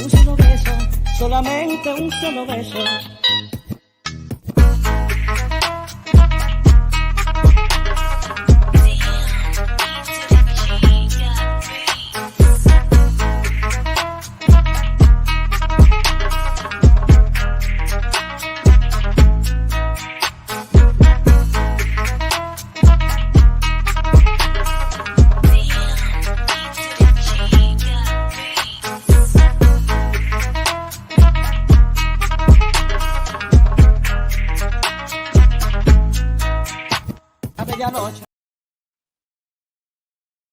solo beso, solamente un solo beso.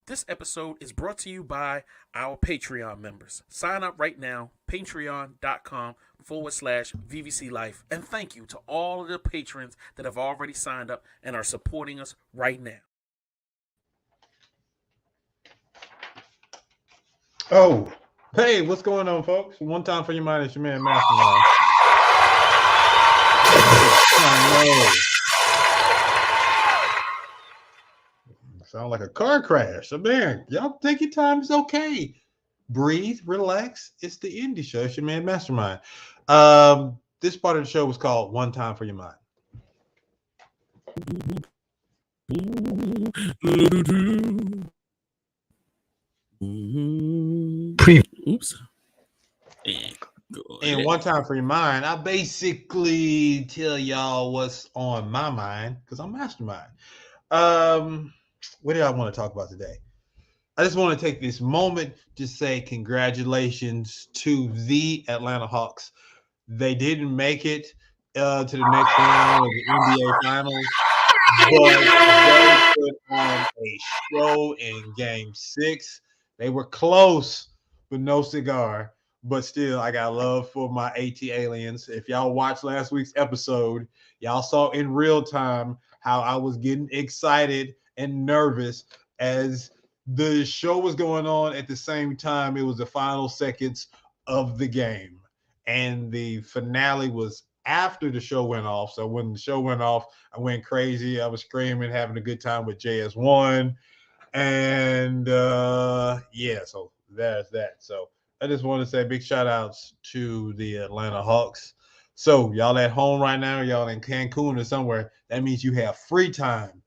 This episode is brought to you by our Patreon members. Sign up right now, patreon.com/VVC Life. And thank you to all of the patrons that have already signed up and are supporting us right now. Oh, hey, what's going on, folks? One time for your mind, it's your man, Mastermind. I know. Sound like a car crash. So, man, y'all take your time. It's okay. Breathe, relax. It's the indie show. It's your man, Mastermind. This part of the show was called One Time for Your Mind. Oops. And One Time for Your Mind, I basically tell y'all what's on my mind because I'm Mastermind. What do I want to talk about today? I just want to take this moment to say congratulations to the Atlanta Hawks. They didn't make it to the next round of the NBA Finals, but they put on a show in Game 6. They were close, but no cigar. But still, I got love for my AT aliens. If y'all watched last week's episode, y'all saw in real time how I was getting excited and nervous as the show was going on at the same time. It was the final seconds of the game. And the finale was after the show went off. So when the show went off, I went crazy. I was screaming, having a good time with JS1. And yeah, so there's that. So I just want to say big shout outs to the Atlanta Hawks. So y'all at home right now, y'all in Cancun or somewhere, that means you have free time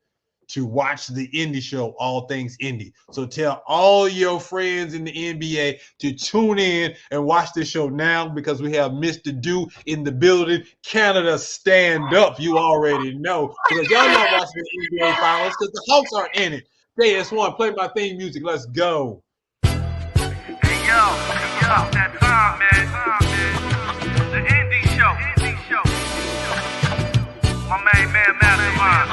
to watch the indie show, All Things Indie. So tell all your friends in the NBA to tune in and watch this show now because we have Mr. Do in the building. Canada, stand up. You already know. Because y'all not watching the NBA Finals because the Hawks are in it. JS1, play my theme music. Let's go. Hey, yo, that time, man. The indie show. My main man, Mastermind.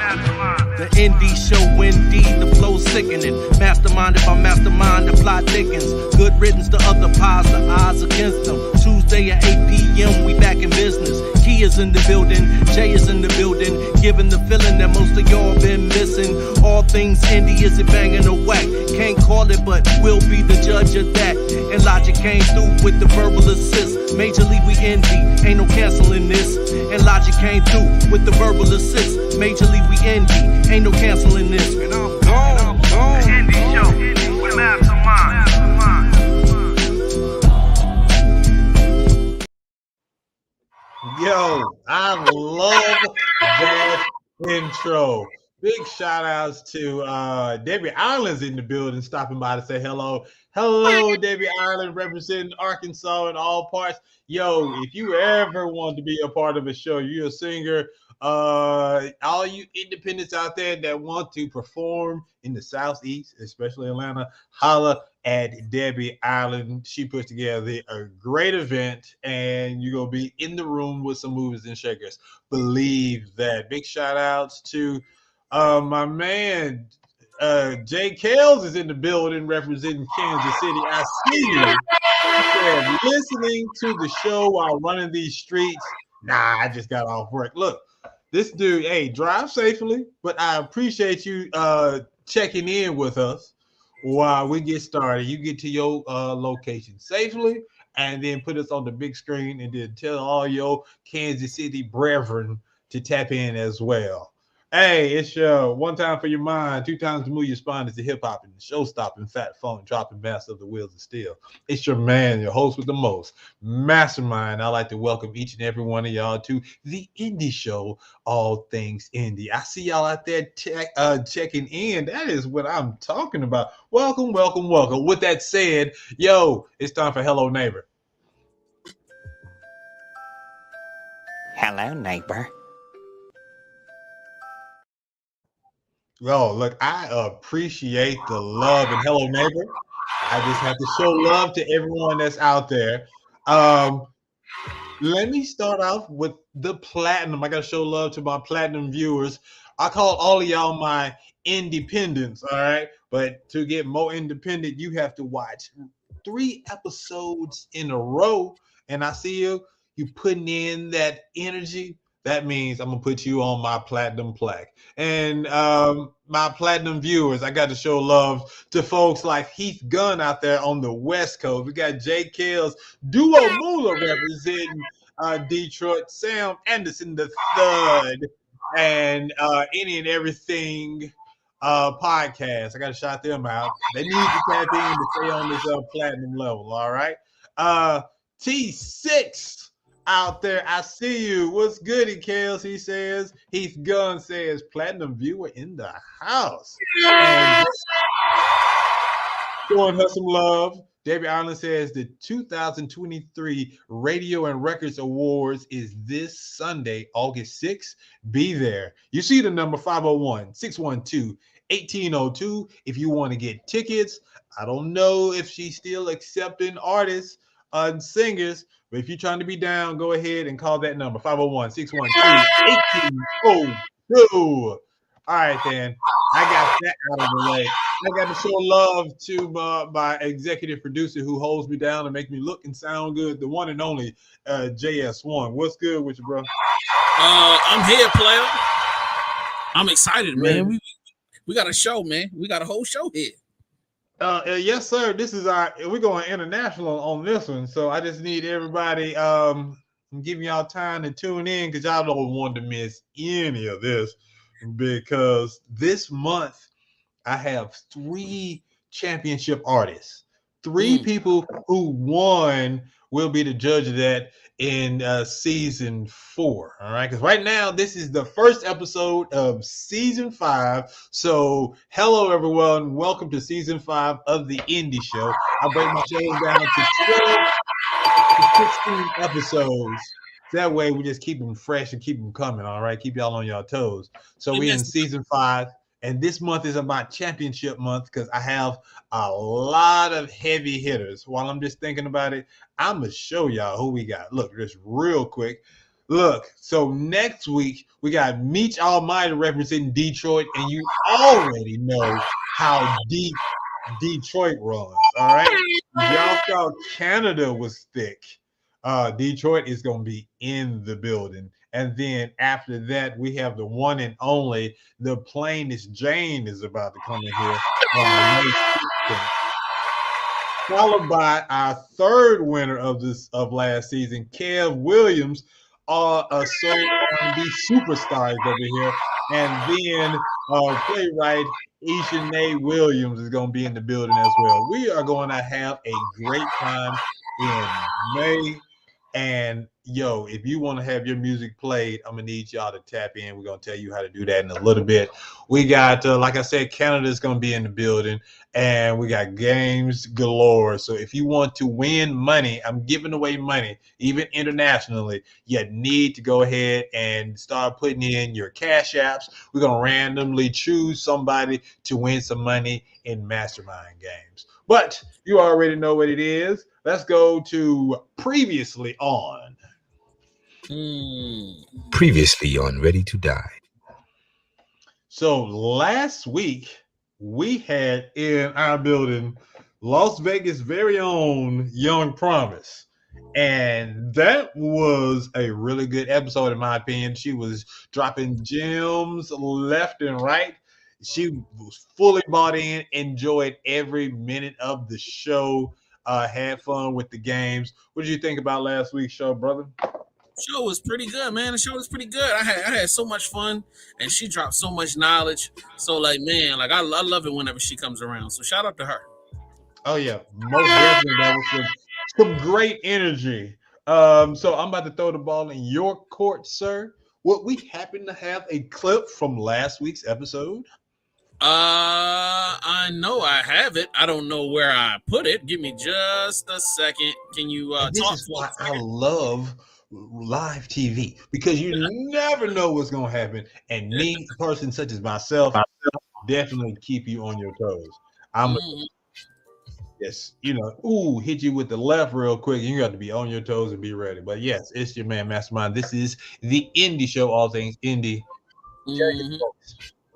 The indie show, indeed, the flow sickening. Masterminded by mastermind, the plot thickens. Good riddance to other pies, the odds against them. Tuesday at 8 p.m., we back in business. Key is in the building, Jay is in the building. Giving the feeling that most of y'all been missing. All things indie, is it banging or whack? Can't call it, but we'll be the judge of that. And Logic came through with the verbal assist. Major League, we indie, ain't no canceling this. And Logic came through with the verbal assist. Major League, we indie, ain't no canceling this. And I'm gone. The indie show with Mastermind. Yo, I love that intro. Big shout outs to Debbie Island's in the building, stopping by to say hello. Hello, Debbie Island, representing Arkansas in all parts. Yo, if you ever want to be a part of a show, you're a singer, all you independents out there that want to perform in the Southeast, especially Atlanta, holla at Debbie Island. She puts together a great event, and you're going to be in the room with some movers and shakers. Believe that. Big shout outs to my man, Jay Kales is in the building representing Kansas City. I see you. He said, listening to the show while running these streets. Nah, I just got off work. Look, this dude, hey, drive safely, but I appreciate you checking in with us while we get started. You get to your location safely and then put us on the big screen and then tell all your Kansas City brethren to tap in as well. Hey, it's your one time for your mind, two times to move your spine. It's the hip hop and show stopping, fat phone dropping master of the wheels of steel. It's your man, your host with the most, Mastermind. I'd like to welcome each and every one of y'all to the Indie Show, all things indie. I see y'all out there checking in. That is what I'm talking about. Welcome, welcome, welcome. With that said, yo, it's time for Hello Neighbor. Hello, neighbor. Oh, look, I appreciate the love and hello neighbor. I just have to show love to everyone that's out there. Um, Let me start off with the platinum. I got to show love to my platinum viewers. I call all of y'all my independents, all right? But to get more independent, you have to watch 3 episodes in a row. And I see you putting in that energy. That means I'm gonna put you on my platinum plaque. And my platinum viewers, I got to show love to folks like Heath Gunn out there on the West Coast. We got Jay Kells, Duo Moolah representing Detroit, Sam Anderson the third, and any and everything podcast. I got to shout them out. They need to tap in to stay on this platinum level. All right. T6 out there. I see you. What's good, Kales? He says. Heath Gunn says platinum viewer in the house. And showing her some love. Debbie Allen says the 2023 Radio and Records Awards is this Sunday, August 6th. Be there. You see the number 501-612-1802 if you want to get tickets. I don't know if she's still accepting artists and singers, but if you're trying to be down, go ahead and call that number, 501-612-1802. All right, then. I got that out of the way. I got to show love to my executive producer who holds me down and make me look and sound good, the one and only JS1. What's good with you, bro? I'm here, player. I'm excited, man. We got a show, man. We got a whole show here. Yes, sir. This is we're going international on this one, so I just need everybody giving y'all time to tune in because y'all don't want to miss any of this because this month I have 3 championship artists. 3 people who won will be the judge of that in season 4. All right, because right now this is the first episode of season 5. So hello everyone, welcome to season 5 of the Indie Show. I break my shows down to 12 to 16 episodes. That way we just keep them fresh and keep them coming. All right, keep y'all on your toes. So we're in season 5. And this month is about championship month because I have a lot of heavy hitters. While I'm just thinking about it, I'm going to show y'all who we got. Look, just real quick. Look, so next week, we got Meech Almighty representing Detroit, and you already know how deep Detroit runs, all right? Y'all thought Canada was thick. Detroit is going to be in the building. And then after that, we have the one and only, the plainest Jane is about to come in here on May 16th. Followed by our third winner of last season, Kev Williams, a soul R&B superstar is over here. And then playwright Ishanae Williams is going to be in the building as well. We are going to have a great time in May. And yo, if you want to have your music played, I'm gonna need y'all to tap in. We're gonna tell you how to do that in a little bit. We got, like I said, Canada's gonna be in the building, and we got games galore. So if you want to win money, I'm giving away money, even internationally. You need to go ahead and start putting in your cash apps. We're gonna randomly choose somebody to win some money in Mastermind games. But you already know what it is. Let's go to previously on. Previously on Ready to Die. So last week, we had in our building Las Vegas' very own Young Promise. And that was a really good episode, in my opinion. She was dropping gems left and right. She was fully bought in, enjoyed every minute of the show. Had fun with the games. What did you think about last week's show, brother? Show was pretty good, man. The show was pretty good. I had so much fun, and she dropped so much knowledge. So like, man, like I love it whenever she comes around. So shout out to her. Oh yeah, most definitely. That was some great energy. So I'm about to throw the ball in your court, sir. What we happen to have a clip from last week's episode. I know I have it. I don't know where I put it. Give me just a second. Can you This talk is for why a I second? love live TV because you never know what's gonna happen. And me, a person such as myself, definitely keep you on your toes. I'm yes, hit you with the left real quick. You got to be on your toes and be ready. But yes, it's your man, Mastermind. This is the Indie Show, all things indie. Mhm.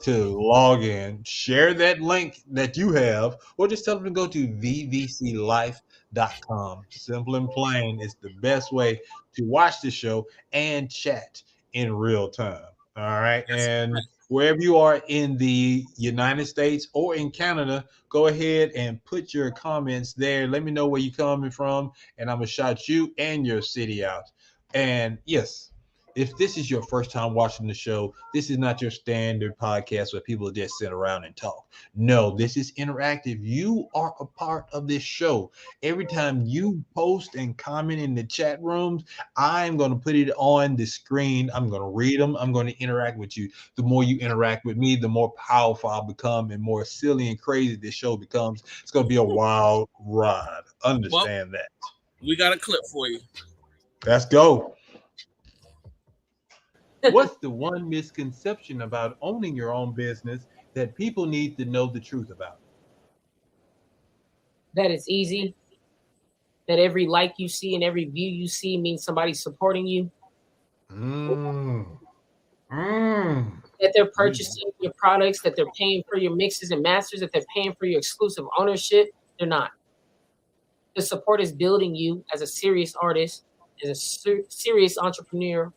To log in, share that link that you have, or just tell them to go to vvclife.com. Simple and plain, it's the best way to watch the show and chat in real time. All right. And wherever you are in the United States or in Canada, go ahead and put your comments there. Let me know where you're coming from, and I'm going to shout you and your city out. And yes, if this is your first time watching the show, this is not your standard podcast where people just sit around and talk. No, this is interactive. You are a part of this show. Every time you post and comment in the chat rooms, I'm going to put it on the screen. I'm going to read them. I'm going to interact with you. The more you interact with me, the more powerful I'll become and more silly and crazy this show becomes. It's going to be a wild ride. Understand that. We got a clip for you. Let's go. What's the one misconception about owning your own business that people need to know the truth about? That it's easy. That every like you see and every view you see means somebody's supporting you. That they're purchasing your products, that they're paying for your mixes and masters, that they're paying for your exclusive ownership. They're not. The support is building you as a serious artist, as a serious entrepreneur.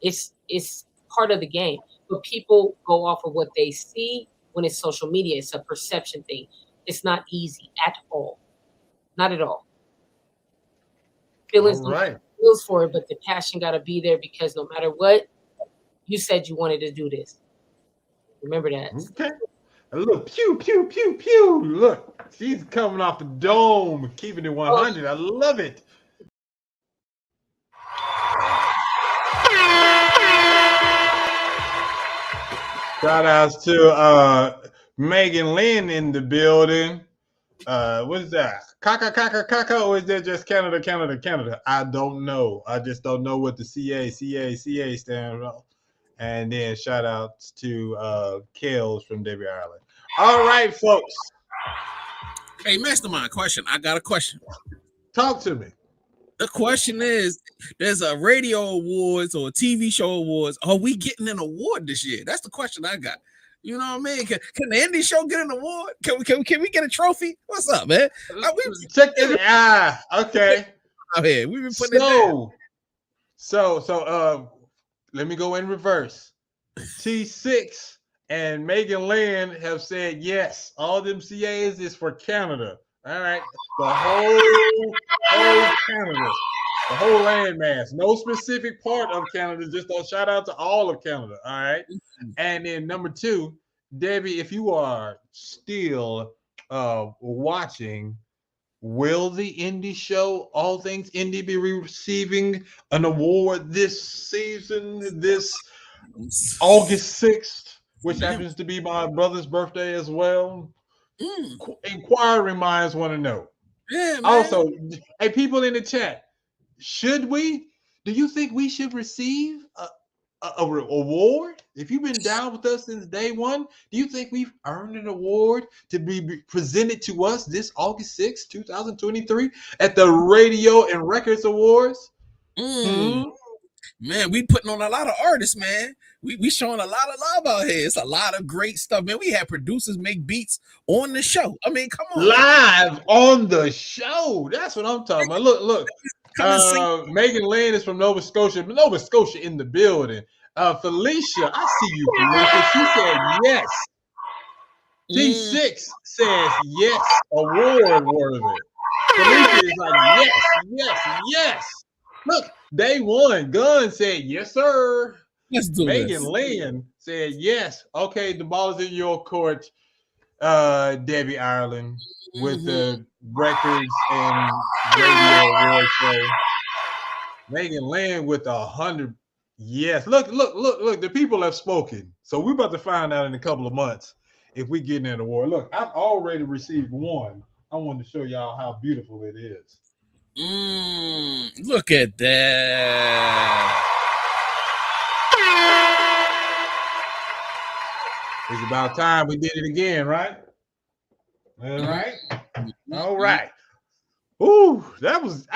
It's part of the game, but people go off of what they see when it's social media. It's a perception thing. It's not easy at all, not at all. Feelings for it, but the passion got to be there because no matter what, you said you wanted to do this. Remember that. Okay. A little pew pew pew pew. Look, she's coming off the dome, keeping it 100. I love it. Shout outs to Megan Lynn in the building. What is that? Kaka, or is that just Canada? I don't know. I just don't know what the CA stand for. And then shout outs to Kels from Debbie Ireland. All right, folks. Hey, Mastermind, question. I got a question. Talk to me. The question is, there's a radio awards or a TV show awards. Are we getting an award this year? That's the question I got. You know what I mean? Can the indie show get an award? Can we get a trophy? What's up, man? Check it out. Okay. Out here. We've been putting it down. So let me go in reverse. T6 and Megan Lynn have said yes. All them CAs is for Canada. All right. The whole Canada. The whole landmass. No specific part of Canada. Just a shout out to all of Canada. All right. And then number 2, Debbie, if you are still watching, will the indie show, All Things Indie, be receiving an award this season, this August 6th, which happens to be my brother's birthday as well? Inquiring minds want to know. Yeah, man. Also, hey, people in the chat, do you think we should receive a award? If you've been down with us since day one, do you think we've earned an award to be presented to us this August 6th, 2023 at the Radio and Records Awards? Man, we putting on a lot of artists, man. We showing a lot of love out here. It's a lot of great stuff, man. We have producers make beats on the show. I mean, come on. Live on the show. That's what I'm talking about. Look. Megan Lynn is from Nova Scotia. Nova Scotia in the building. Felicia, I see you, Felicia. She said yes. T6 says yes. Award worthy. Felicia is like yes. Look, Day one, Gunn said, yes, sir. Let's do Megan this. Lynn said, yes. Okay, the ball is in your court, Debbie Ireland, with the records and radio award show. Megan Lynn with 100. Yes. Look. The people have spoken. So we're about to find out in a couple of months if we get an award. Look, I've already received one. I wanted to show y'all how beautiful it is. Look at that. It's about time we did it again, right? All right. Ooh, that was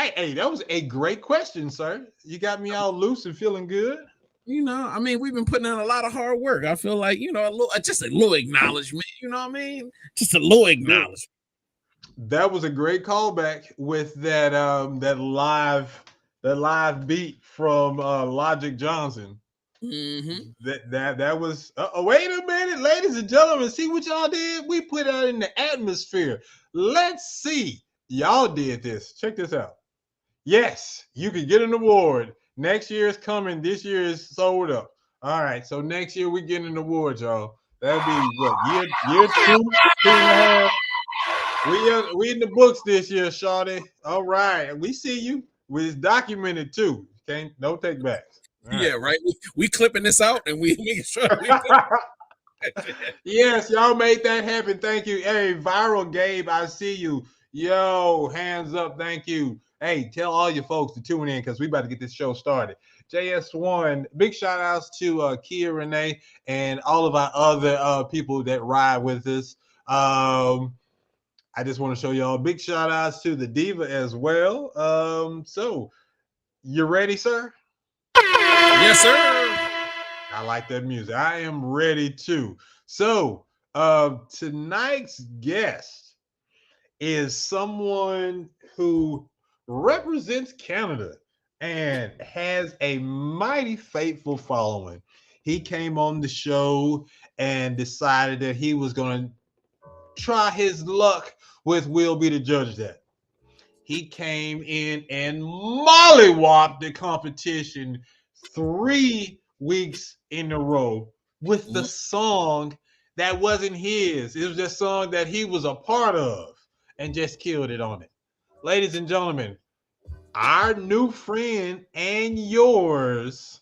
a great question, sir. You got me all loose and feeling good. You know, I mean, we've been putting in a lot of hard work. I feel like, you know, just a little acknowledgement. You know what I mean? Just a little acknowledgement. That was a great callback with that live beat from Logic Johnson. That was. Wait a minute, ladies and gentlemen. See what y'all did? We put out in the atmosphere. Let's see. Y'all did this. Check this out. Yes, you can get an award. Next year is coming. This year is sold up. All right, so next year we get an award, y'all. That'll be what, year 2.5. We in the books this year, shawty. All right, we see you. It's documented too. Okay, no take backs. Yeah, right. We clipping this out and we making sure. Yes, y'all made that happen. Thank you. Hey, Viral Gabe, I see you. Yo, hands up. Thank you. Hey, tell all your folks to tune in because we about to get this show started. JS1, big shout outs to Kia Renee and all of our other people that ride with us. I just want to show y'all big shout outs to the Diva as well. So you ready, sir? Yes, sir. I like that music. I am ready too. So tonight's guest is someone who represents Canada and has a mighty faithful following. He came on the show and decided that he was going to try his luck with Will Be the Judge That. He came in and mollywopped the competition 3 weeks in a row with the song that wasn't his. It was the song that he was a part of and just killed it on it. Ladies and gentlemen, our new friend and yours,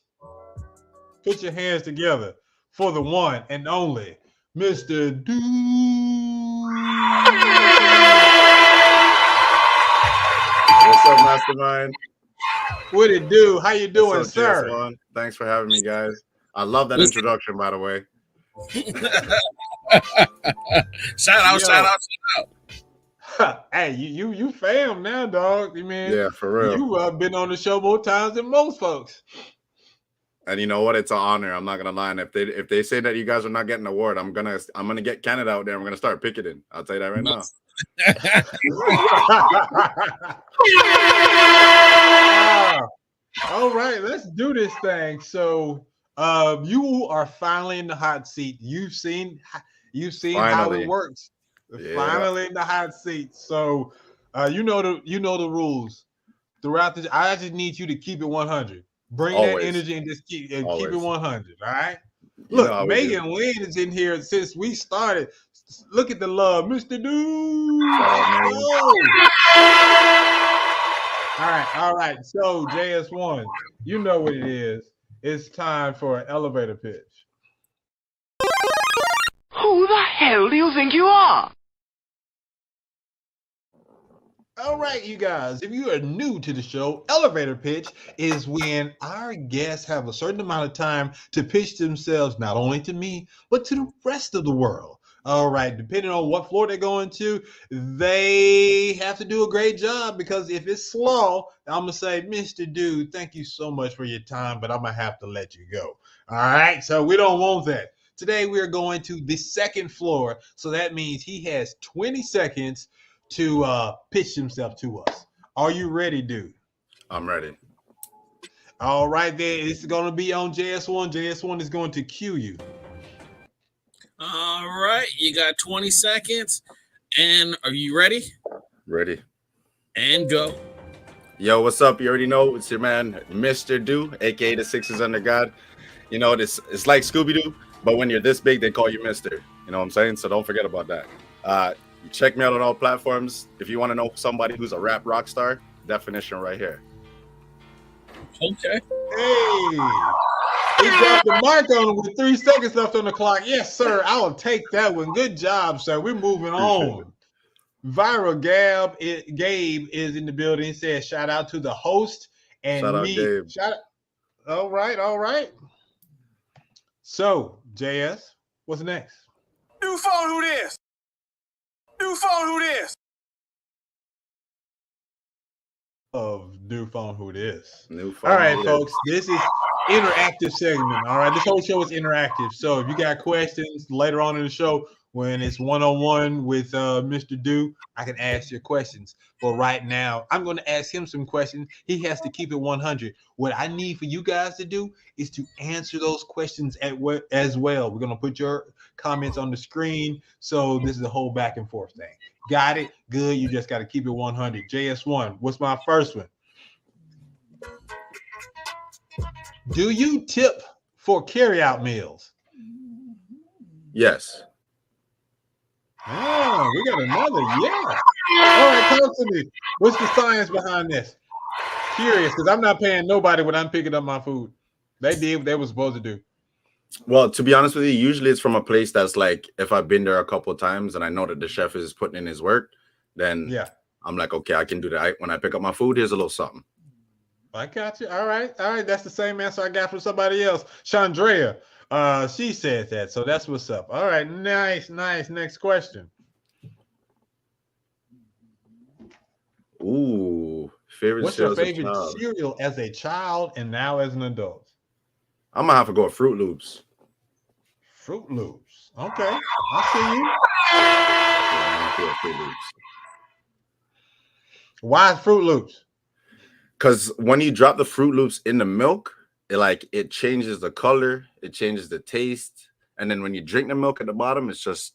put your hands together for the one and only Mr. Dude. What's up, Mastermind? What it do? How you doing, What's up, sir? GS1? Thanks for having me, guys. I love that introduction, by the way. Shout out. Hey, you fam now, dog. Man, yeah, for real. You been on the show more times than most folks. And you know what? It's an honor. I'm not gonna lie. And if they say that you guys are not getting an award, I'm gonna get Canada out there. I'm gonna start picketing. I'll tell you that right now. All right, let's do this thing. So, you are finally in the hot seat. You've seen how it works. Yeah. Finally in the hot seat. So, you know the rules throughout this. I just need you to keep it 100. Bring that energy and just keep it 100. All right. Look, Megan Lynn is in here since we started. Look at the love, Mr. Dude. All right. So JS1, you know what it is. It's time for an elevator pitch. Who the hell do you think you are? All right, you guys, if you are new to the show, elevator pitch is when our guests have a certain amount of time to pitch themselves, not only to me, but to the rest of the world. All right, depending on what floor they're going to, they have to do a great job because if it's slow, I'm going to say, Mr. Dude, thank you so much for your time, but I'm going to have to let you go. All right, so we don't want that. Today, we are going to the second floor, so that means he has 20 seconds to pitch himself to us. Are you ready, dude? I'm ready. All right, then it's going to be on JS1. JS1 is going to cue you. All right, you got 20 seconds. And are you ready? Ready. And go. Yo, what's up? You already know it's your man, Mr. Do, aka the Sixers Under God. You know, it's like Scooby-Doo, but when you're this big, they call you Mr. You know what I'm saying? So don't forget about that. Check me out on all platforms. If you want to know somebody who's a rap rock star, definition right here. Okay. Hey, he dropped the mark on him with 3 seconds left on the clock. Yes, sir. I will take that one. Good job, sir. We're moving on. Viral Gabe is in the building. He says, shout out to the host and Shout out, me. Gabe. Shout out. All right. So, JS, what's next? New phone, who this? New phone, who this? Of new phone, who it is. New phone, all right, who folks, this is interactive segment. All right, this whole show is interactive. So if you got questions later on in the show, when it's one-on-one with Mr. Do, I can ask your questions. But right now, I'm going to ask him some questions. He has to keep it 100. What I need for you guys to do is to answer those questions as well. We're going to put your comments on the screen. So this is a whole back and forth thing. Got it? Good. You just got to keep it 100. JS1, what's my first one? Do you tip for carry-out meals? Yes. Oh, we got another yes. All right, talk to me. What's the science behind this? Curious, because I'm not paying nobody when I'm picking up my food. They did what they were supposed to do. Well, to be honest with you, usually it's from a place that's like, if I've been there a couple of times and I know that the chef is putting in his work, then yeah, I'm like, okay, I can do that. When I pick up my food, here's a little something. I got you. All right. That's the same answer I got from somebody else. Chandrea, she said that. So that's what's up. All right. Nice. Next question. Ooh, favorite. What's your favorite cereal as a child and now as an adult? I'm gonna have to go with Fruit Loops. Fruit Loops. Okay, I see you. Yeah, I'm Fruit Loops. Why Fruit Loops? Because when you drop the Fruit Loops in the milk, it changes the color, it changes the taste, and then when you drink the milk at the bottom, it's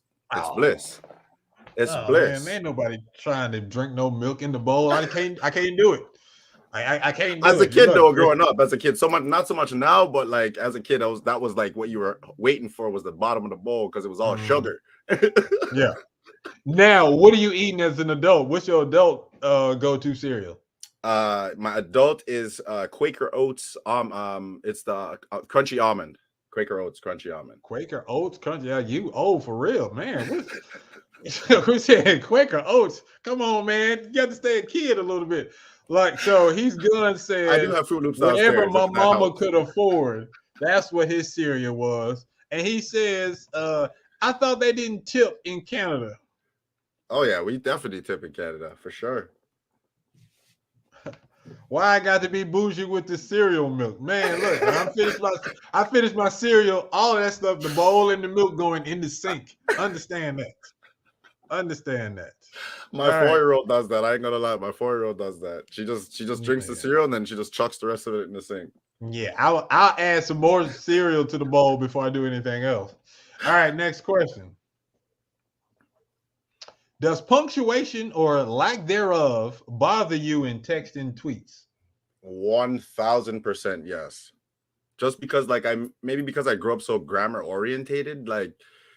bliss. It's bliss. Man, ain't nobody trying to drink no milk in the bowl. I can't do it. I can't do as it. a kid though, growing up, as a kid, not so much now, but like as a kid, that was like what you were waiting for was the bottom of the bowl because it was all sugar. Yeah. Now, what are you eating as an adult? What's your adult go-to cereal? My adult is Quaker Oats. It's the crunchy almond. Quaker Oats crunchy almond. Quaker Oats crunchy. Yeah, you old for real, man. We said Quaker Oats. Come on, man. You got to stay a kid a little bit. Like, so he's gonna say I do have Fruit Loops whatever my mama could afford. That's what his cereal was. And he says, I thought they didn't tip in Canada. Oh yeah, we definitely tip in Canada for sure. Why I got to be bougie with the cereal milk? Man, look, I finished my cereal, all of that stuff, the bowl and the milk going in the sink. Understand that. My 4-year-old does that. I ain't gonna lie. My 4-year-old does that. She just drinks the cereal and then she just chucks the rest of it in the sink. Yeah, I'll add some more cereal to the bowl before I do anything else. All right, next question. Does punctuation or lack thereof bother you in text and tweets? 1000% yes. Just because because I grew up so grammar orientated,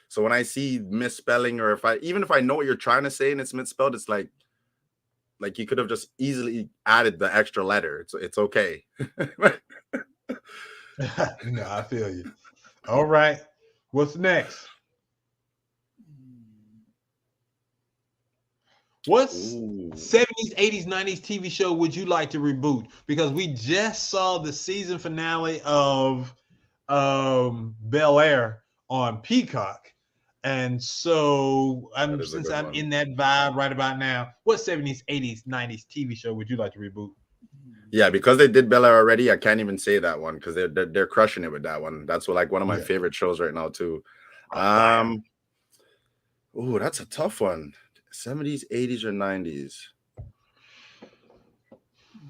so when I see misspelling or even if I know what you're trying to say and it's misspelled, it's like you could have just easily added the extra letter. It's okay. No, I feel you. All right. What's next? What 70s, 80s, 90s TV show would you like to reboot? Because we just saw the season finale of Bel Air on Peacock. And so since I'm in that vibe right about now, what 70s, 80s, 90s TV show would you like to reboot? Yeah, because they did Bel Air already, I can't even say that one because they're crushing it with that one. That's one of my favorite shows right now too. That's a tough one. 70s, 80s, or 90s?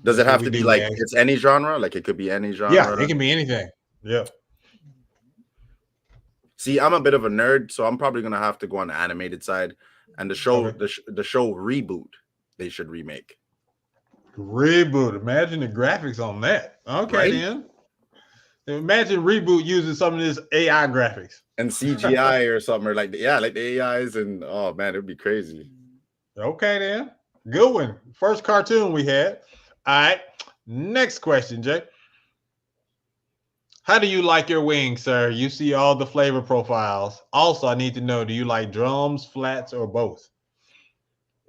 Does it have to be it's any genre? Like it could be any genre? Yeah, it can be anything. Yeah. See, I'm a bit of a nerd, so I'm probably gonna have to go on the animated side. And the show, the show Reboot, they should remake. Reboot. Imagine the graphics on that. Okay, Right? then. Imagine Reboot using some of this AI graphics. And CGI or something, or like the AIs, and oh man, it'd be crazy. Okay, then. Good one. First cartoon we had. All right. Next question, Jay. How do you like your wings, sir? You see all the flavor profiles. Also, I need to know, do you like drums, flats, or both?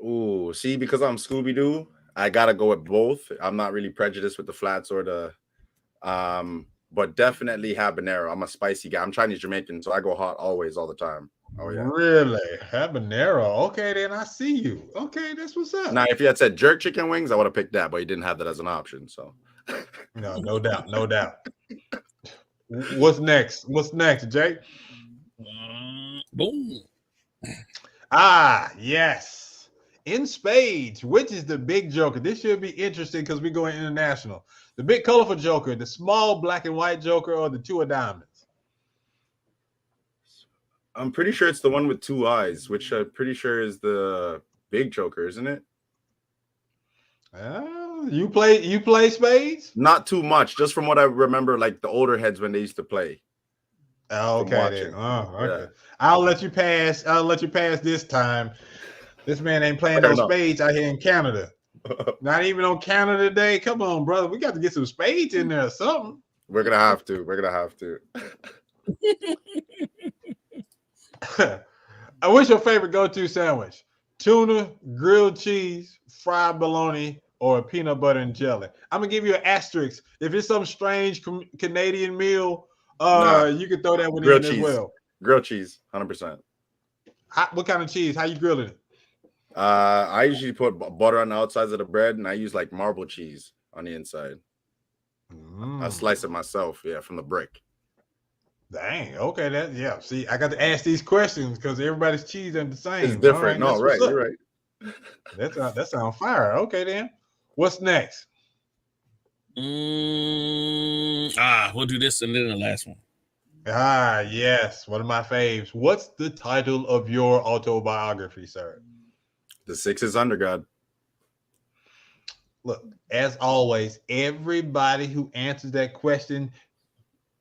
Ooh, see, because I'm Scooby-Doo, I gotta go with both. I'm not really prejudiced with the flats or the but definitely habanero. I'm a spicy guy. I'm Chinese Jamaican, so I go hot always, all the time. Oh yeah. Really? Habanero. Okay, then I see you. Okay, that's what's up. Now, if you had said jerk chicken wings, I would have picked that, but you didn't have that as an option. So No doubt, no doubt. What's next? What's next, Jake? Boom. Ah, yes. In spades, which is the big joker? This should be interesting because we're going international. The big colorful joker, the small black and white joker, or the two of diamonds? I'm pretty sure it's the one with two eyes, which I'm pretty sure is the big joker, isn't it? You play spades? Not too much, just from what I remember, like the older heads when they used to play. Oh, okay. Then. Oh, okay. Yeah. I'll let you pass this time. This man ain't playing no spades out here in Canada. Not even on Canada Day. Come on, brother. We got to get some spades in there or something. We're gonna have to. What's your favorite go-to sandwich? Tuna, grilled cheese, fried bologna, or peanut butter and jelly? I'm gonna give you an asterisk. If it's some strange Canadian meal, you can throw that one in as well. Grilled cheese, 100%. What kind of cheese? How you grilling it? I usually put butter on the outsides of the bread, and I use like marble cheese on the inside. I slice it myself, from the brick. Dang. Okay. See, I got to ask these questions because everybody's cheese ain't the same. It's different. Right, right. You're right. That's on fire. Okay, then. What's next? We'll do this and then the last one. Yes. One of my faves. What's the title of your autobiography, sir? The Six is Under God. Look, as always, everybody who answers that question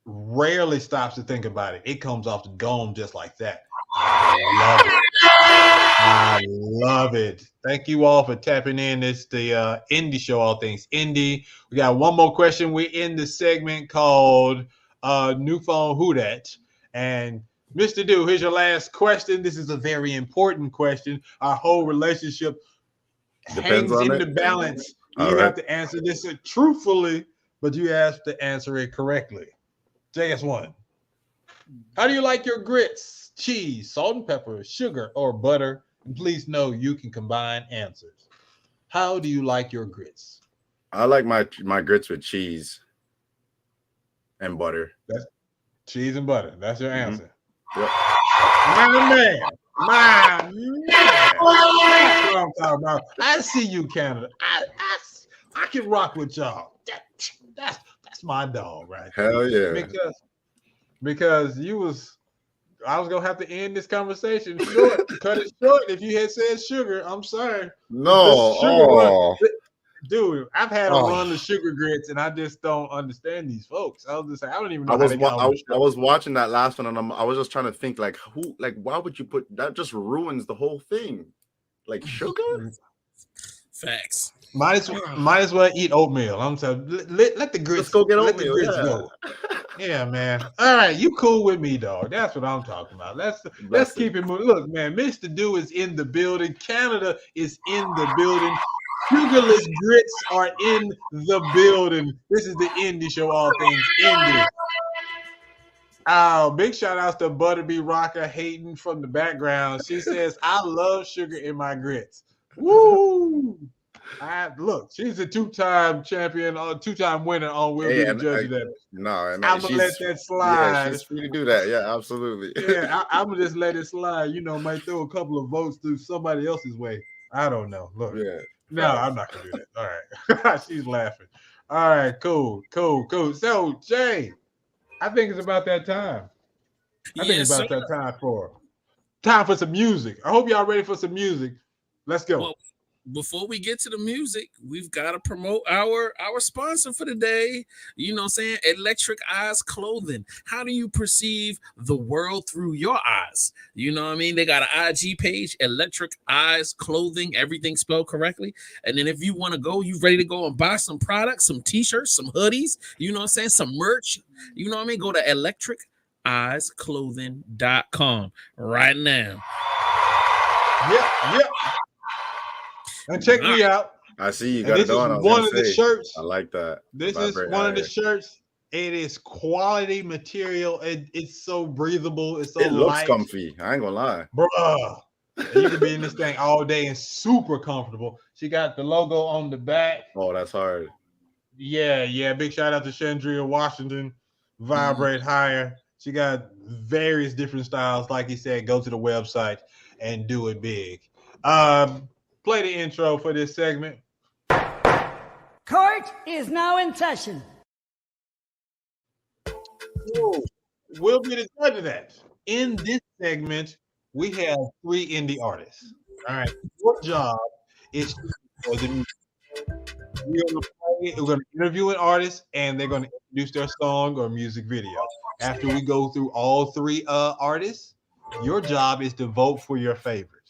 rarely stops to think about it. It comes off the dome just like that. I love it. Thank you all for tapping in. It's the Indie Show, all things indie. We got one more question. We're in the segment called New Phone Who Dat. And Mr. Do, here's your last question. This is a very important question. Our whole relationship hangs in the balance. You have to answer this truthfully, but you have to answer it correctly. JS1. How do you like your grits? Cheese, salt and pepper, sugar, or butter? And please know you can combine answers. How do you like your grits? I like my grits with cheese and butter. That's cheese and butter. That's your answer. Yep. My man. That's what I'm talking about. I see you, Canada. I can rock with y'all. That's my dog, right? Hell yeah. Because I was gonna have to end this conversation short. Cut it short. If you had said sugar, I'm sorry. No, dude, I've had a run of sugar grits, and I just don't understand these folks. I was just like, I don't even know. I was watching that last one, and I was just trying to think, why would you put that? Just ruins the whole thing. Like sugar. Facts. Might as well eat oatmeal. I'm saying let the grits. Let's go get oatmeal. Let the grits go. Yeah, man. All right, you cool with me, dog. That's what I'm talking about. Let's keep it moving. Look, man, Mr. Do is in the building. Canada is in the building. Sugarless grits are in the building. This is the Indie Show, all things indie. Oh, big shout outs to Butterby Rocker Hayden from the background. She says, I love sugar in my grits. Woo! Look, she's a two-time champion, two-time winner on Will Be the Judge of that. I'm gonna let that slide. Yeah, she's free to do that. Yeah, absolutely. Yeah, I'm gonna just let it slide. Might throw a couple of votes through somebody else's way. I don't know. Look, no, I'm not gonna do that. All right, she's laughing. All right, cool. So, Jay, I think it's about that time. Time for some music. I hope y'all ready for some music. Let's go. Well, before we get to the music, we've got to promote our sponsor for the day. You know what I'm saying? Electric Eyes Clothing. How do you perceive the world through your eyes? You know what I mean? They got an IG page, Electric Eyes Clothing, everything spelled correctly. And then if you want to go, you ready to go and buy some products, some t-shirts, some hoodies, you know what I'm saying? Some merch, you know what I mean? Go to electriceyeSclothing.com right now. Yep. And check me out. I see you And got this it on. is one of the shirts. I like that. This is one of the shirts. It is quality material. It's so breathable. It's so it looks light. comfy. I ain't gonna lie. Bruh. You can be in this thing all day and super comfortable. She got the logo on the back. Oh, that's hard. Yeah. Big shout out to Chandria Washington. Vibrate Higher. She got various different styles. Like he said, go to the website and do it big. Play the intro for this segment. Court is now in session. We'll be the judge of that. In this segment, we have 3 indie artists. All right. Your job is to the music. We're going to interview an artist, and they're going to introduce their song or music video. After we go through all 3 artists, your job is to vote for your favorite.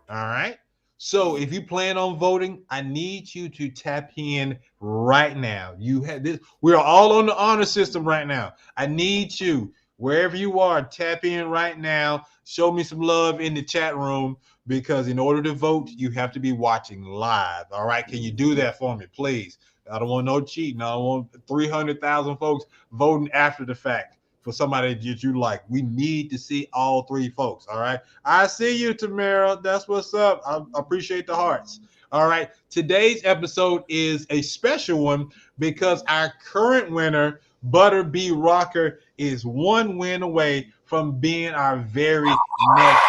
All right. So if you plan on voting, I need you to tap in right now. You have this. We are all on the honor system right now. I need you, wherever you are, tap in right now. Show me some love in the chat room, because in order to vote, you have to be watching live. All right. Can you do that for me, please? I don't want no cheating. I don't want 300,000 folks voting after the fact for somebody that you like. We need to see all 3 folks. All right. I see you, Tamara. That's what's up. I appreciate the hearts. All right. Today's episode is a special one because our current winner, Butter B Rocker, is 1 win away from being our very next.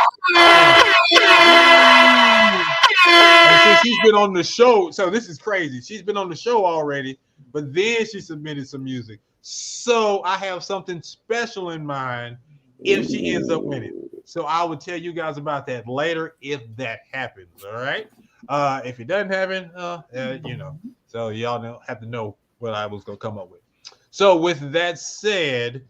And since she's been on the show, so this is crazy. She's been on the show already, but then she submitted some music. So I have something special in mind if she ends up winning. So I will tell you guys about that later if that happens. All right. If it doesn't happen, so y'all don't have to know what I was gonna come up with. So with that said,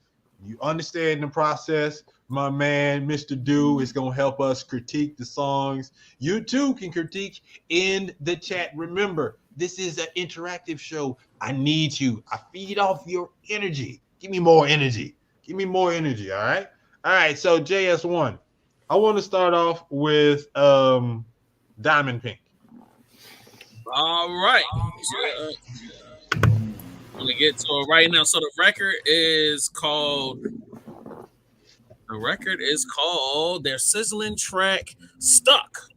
you understand the process. My man, Mr. Do, is going to help us critique the songs. You too can critique in the chat. Remember, this is an interactive show. I need you. I feed off your energy. Give me more energy. All right? All right, so JS1, I want to start off with Diamond Pink. All right. I'm going to get to it right now. So the record is called their sizzling track, Stuck.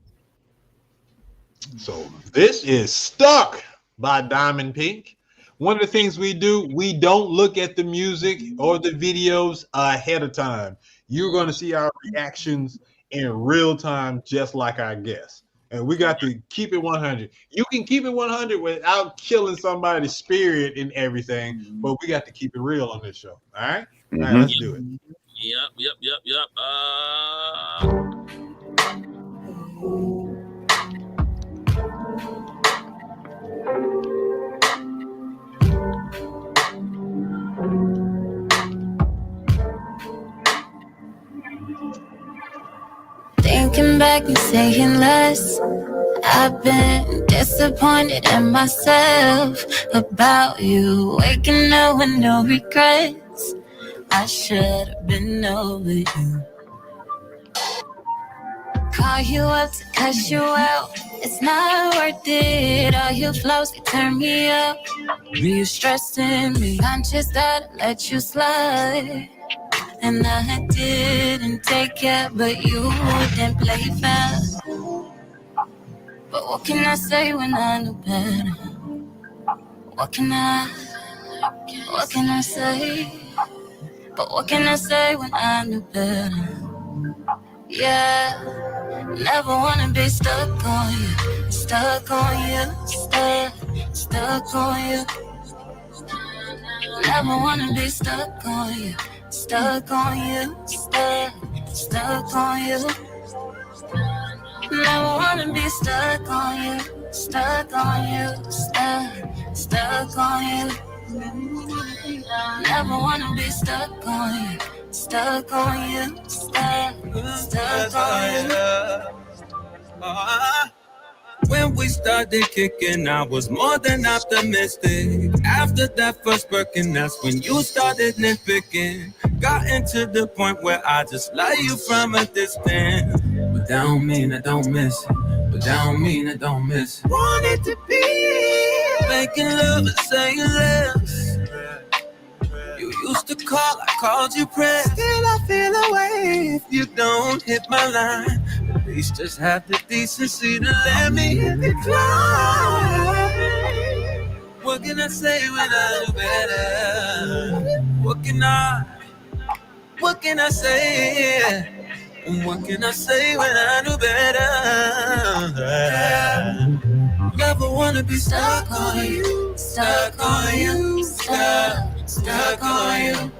So this is Stuck by Diamond Pink. One of the things we do, we don't look at the music or the videos ahead of time. You're going to see our reactions in real time, just like our guests. And we got to keep it 100. You can keep it 100 without killing somebody's spirit and everything, but we got to keep it real on this show. All right? All right, let's do it. Yep. Thinking back and saying less, I've been disappointed in myself about you. Waking up with no regrets. I should have been over you. Call you up to cuss you out. It's not worth it. All your flaws, they turn me up. You stressing me. Conscious that I let you slide. And I didn't take care, but you didn't play fair. But what can I say when I know better? What can I say? But what can I say when I know better? Yeah, never wanna be stuck on you, stuck on you. Never wanna be stuck on you, stuck on you. Never wanna be stuck on you. Stuck on you, stuck on you. Never wanna be stuck on you, stuck on you, stuck on you. When we started kicking, I was more than optimistic. After that first Birkin, that's when you started nitpicking. Got into the point where I just love you from a distance. But that don't mean I don't miss it. But that don't mean I don't miss it. Wanted to be making love and saying less. You used to call, I called you press. Still I feel away if you don't hit my line. At least just have the decency to let me hit the climb. What can I say when I do better? What can I say? What can I say when I do better? Never wanna be stuck on you, stuck on you, stuck on you.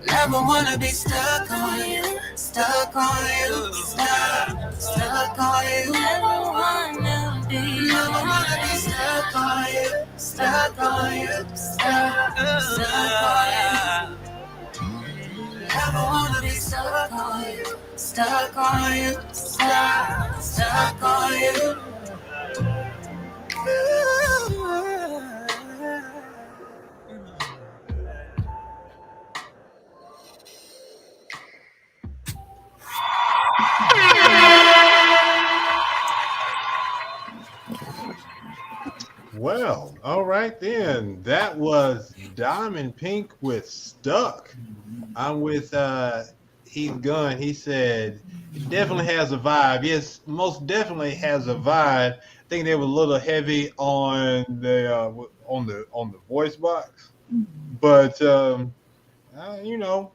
Never wanna be stuck on you, stuck on you, stuck on you. Never wanna be stuck on you, stuck on you, stuck on you. Never wanna be stuck on you, stuck on you, stuck on you. Well, all right then. That was Diamond Pink with Stuck. I'm with Heath Gunn. He said it definitely has a vibe. Yes, most definitely has a vibe. I think they were a little heavy on the voice box, but you know,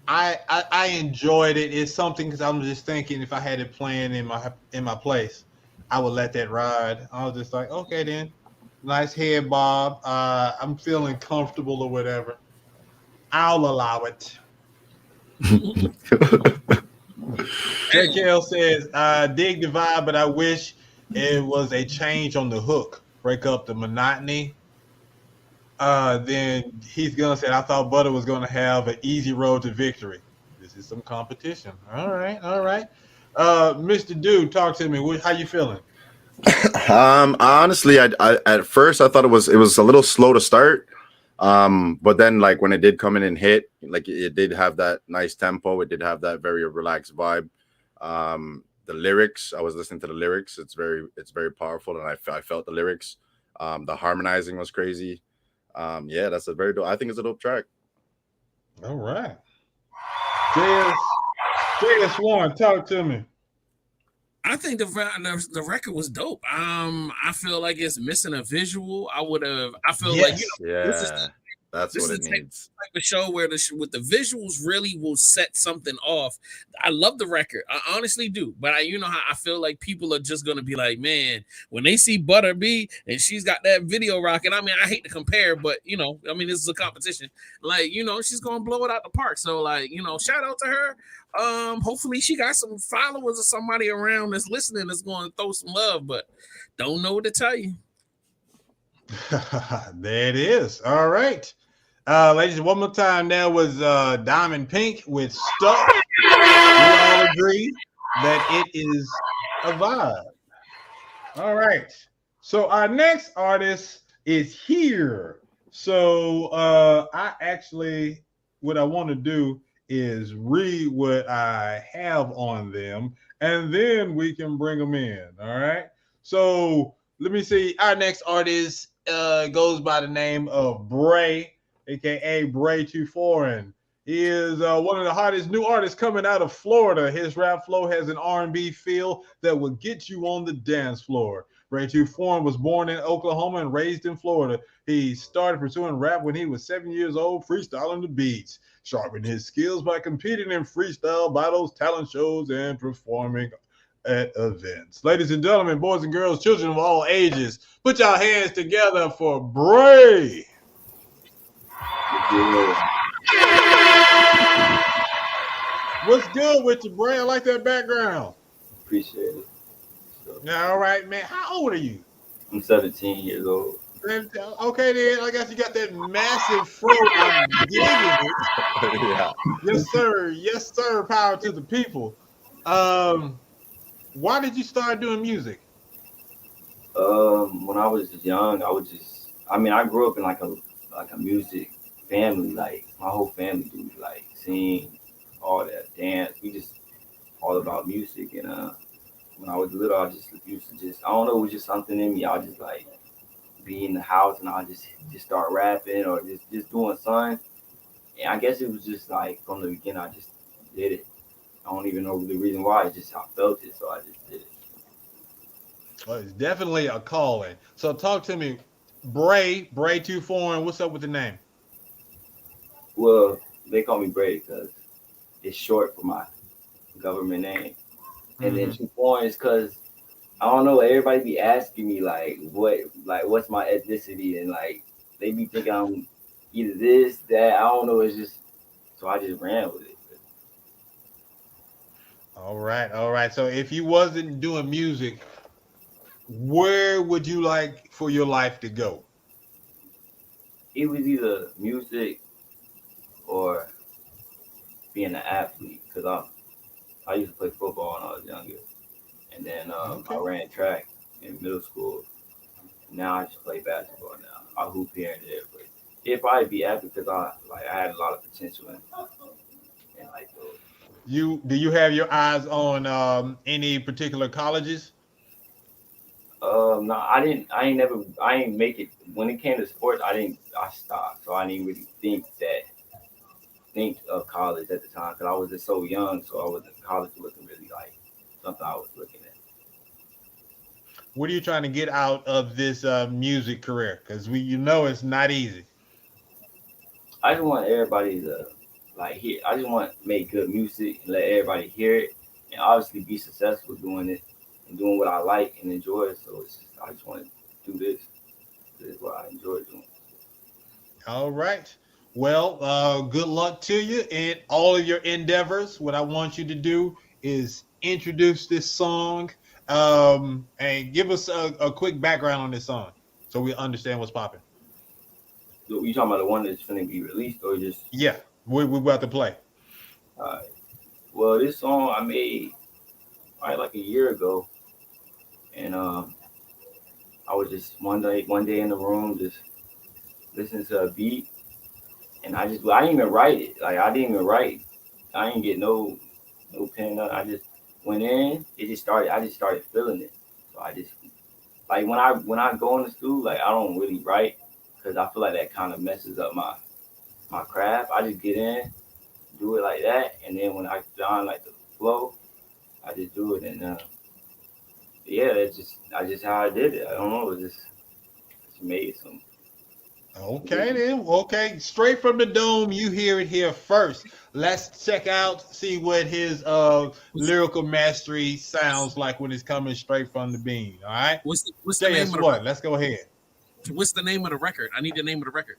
I enjoyed it. It's something because I'm just thinking if I had it playing in my place, I would let that ride. I was just like, okay then, nice head bob. I'm feeling comfortable or whatever. I'll allow it. JKL says, dig the vibe, but I wish it was a change on the hook. Break up the monotony. Then Heath Gunn said, I thought Butter was going to have an easy road to victory. This is some competition. All right. Mr. Dude, talk to me. How you feeling? Honestly, I at first I thought it was a little slow to start. But then like when it did come in and hit, like it did have that nice tempo. It did have that very relaxed vibe. The lyrics, I was listening to the lyrics. It's very powerful, and I felt the lyrics. The harmonizing was crazy. Yeah, that's a very dope. I think it's a dope track. All right. JS Warren, talk to me. I think the record was dope. I feel like it's missing a visual. I feel like that's what it needs. Like a show where with the visuals really will set something off. I love the record. I honestly do. But I feel like people are just gonna be like, man, when they see Butter B and she's got that video rocking. I mean, I hate to compare, but this is a competition. Like, she's gonna blow it out the park. So, like, shout out to her. Hopefully she got some followers or somebody around that's listening that's going to throw some love, but don't know what to tell you. There it is. All right. Ladies, one more time. That was Diamond Pink with Stuck. We all agree that it is a vibe. All right. So our next artist is here. So what I want to do is read what I have on them, and then we can bring them in. All right. So let me see. Our next artist goes by the name of Bray, aka Bray Too Foreign. He is one of the hottest new artists coming out of Florida. His rap flow has an R&B feel that will get you on the dance floor. Bray Too Foreign was born in Oklahoma and raised in Florida. He started pursuing rap when he was 7 years old, freestyling the beats, sharpening his skills by competing in freestyle battles, talent shows, and performing at events. Ladies and gentlemen, boys and girls, children of all ages, put your hands together for Bray. What's good with you, Bray? I like that background. Appreciate it. Yeah, all right, man. How old are you? I'm 17 years old. Okay, then I guess you got that massive fro. I'm digging it. Yeah. Yes, sir. Yes, sir. Power to the people. Why did you start doing music? When I was young, I grew up in like a music family. Like my whole family do like sing, all that dance. We just all about music. And when I was little, I just used to I don't know, it was just something in me. I just like be in the house and I just start rapping or just doing something. And I guess it was just like from the beginning, I just did it. I don't even know the reason why. It's just I felt it, so I just did it. Well, it's definitely a calling. So talk to me, Bray 2 Foreign. What's up with the name? Well, they call me Bray because it's short for my government name. And then 2 Foreign is because I don't know. Everybody be asking me what's my ethnicity, and like they be thinking I'm either this, that. I don't know. It's just so I just ran with it. All right. So if you wasn't doing music, where would you like for your life to go? It was either music or being an athlete because I used to play football when I was younger, and then I ran track in middle school. Now I just play basketball now. I hoop here and there, but it'd probably be athlete because I had a lot of potential in like those. Do you have your eyes on any particular colleges? No, I didn't. I ain't make it when it came to sports. I stopped, so I didn't really think of college at the time because I was just so young. So college wasn't really like something I was looking at. What are you trying to get out of this music career? Because it's not easy. I just want everybody to like hear. I just want to make good music and let everybody hear it, and obviously be successful doing it and doing what I like and enjoy it. So I just want to do this. This is what I enjoy doing. All right. Well, good luck to you in all of your endeavors. What I want you to do is introduce this song and give us a quick background on this song so we understand what's popping. So you talking about the one that's going to be released or just? Yeah, we're about to play. All right. Well, this song I made probably like a year ago, and I was just one day in the room just listening to a beat, and I didn't even write it. Like I didn't even write. I didn't get no pen. I just went in. It just started. I just started feeling it. So I just like when I go in the studio, like I don't really write because I feel like that kind of messes up my craft. I just get in, do it like that, and then when I find like the flow, I just do it, and that's just how I did it. I don't know, it just made some. Okay then. Okay, straight from the dome, you hear it here first. Let's check out, see what his lyrical mastery sounds like when it's coming straight from the bean. All right. What's the name of the record? Let's go ahead. What's the name of the record? I need the name of the record.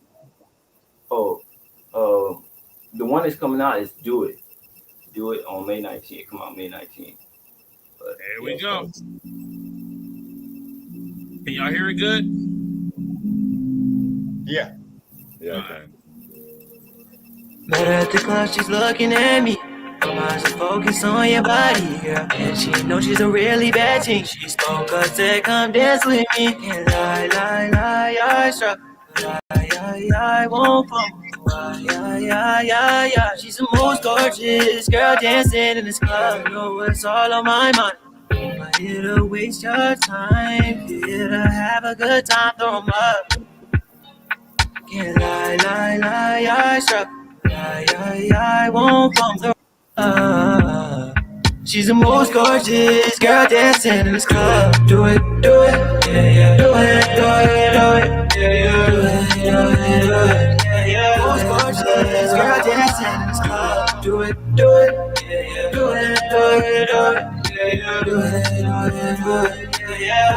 The one that's coming out is Do It. Do It on May 19th. Come out May 19th. But, there we go. Can y'all hear it good? Yeah. Yeah, okay. Met her at the club, she's looking at me. My mind just focus on your body, girl. And she knows she's a really bad thing. She spoke up, said, come dance with me. And lie, I struck. I won't fall. She's the most gorgeous girl dancing in this club. You know what's all on my mind. I'm here to waste your time. Here to have a good time, throw 'em up. Can't lie, I struck. I won't come through. She's the most gorgeous girl dancing in this club. Do it, yeah. Do it, yeah. Most gorgeous girl dancing in this club. Do it, yeah. Do it.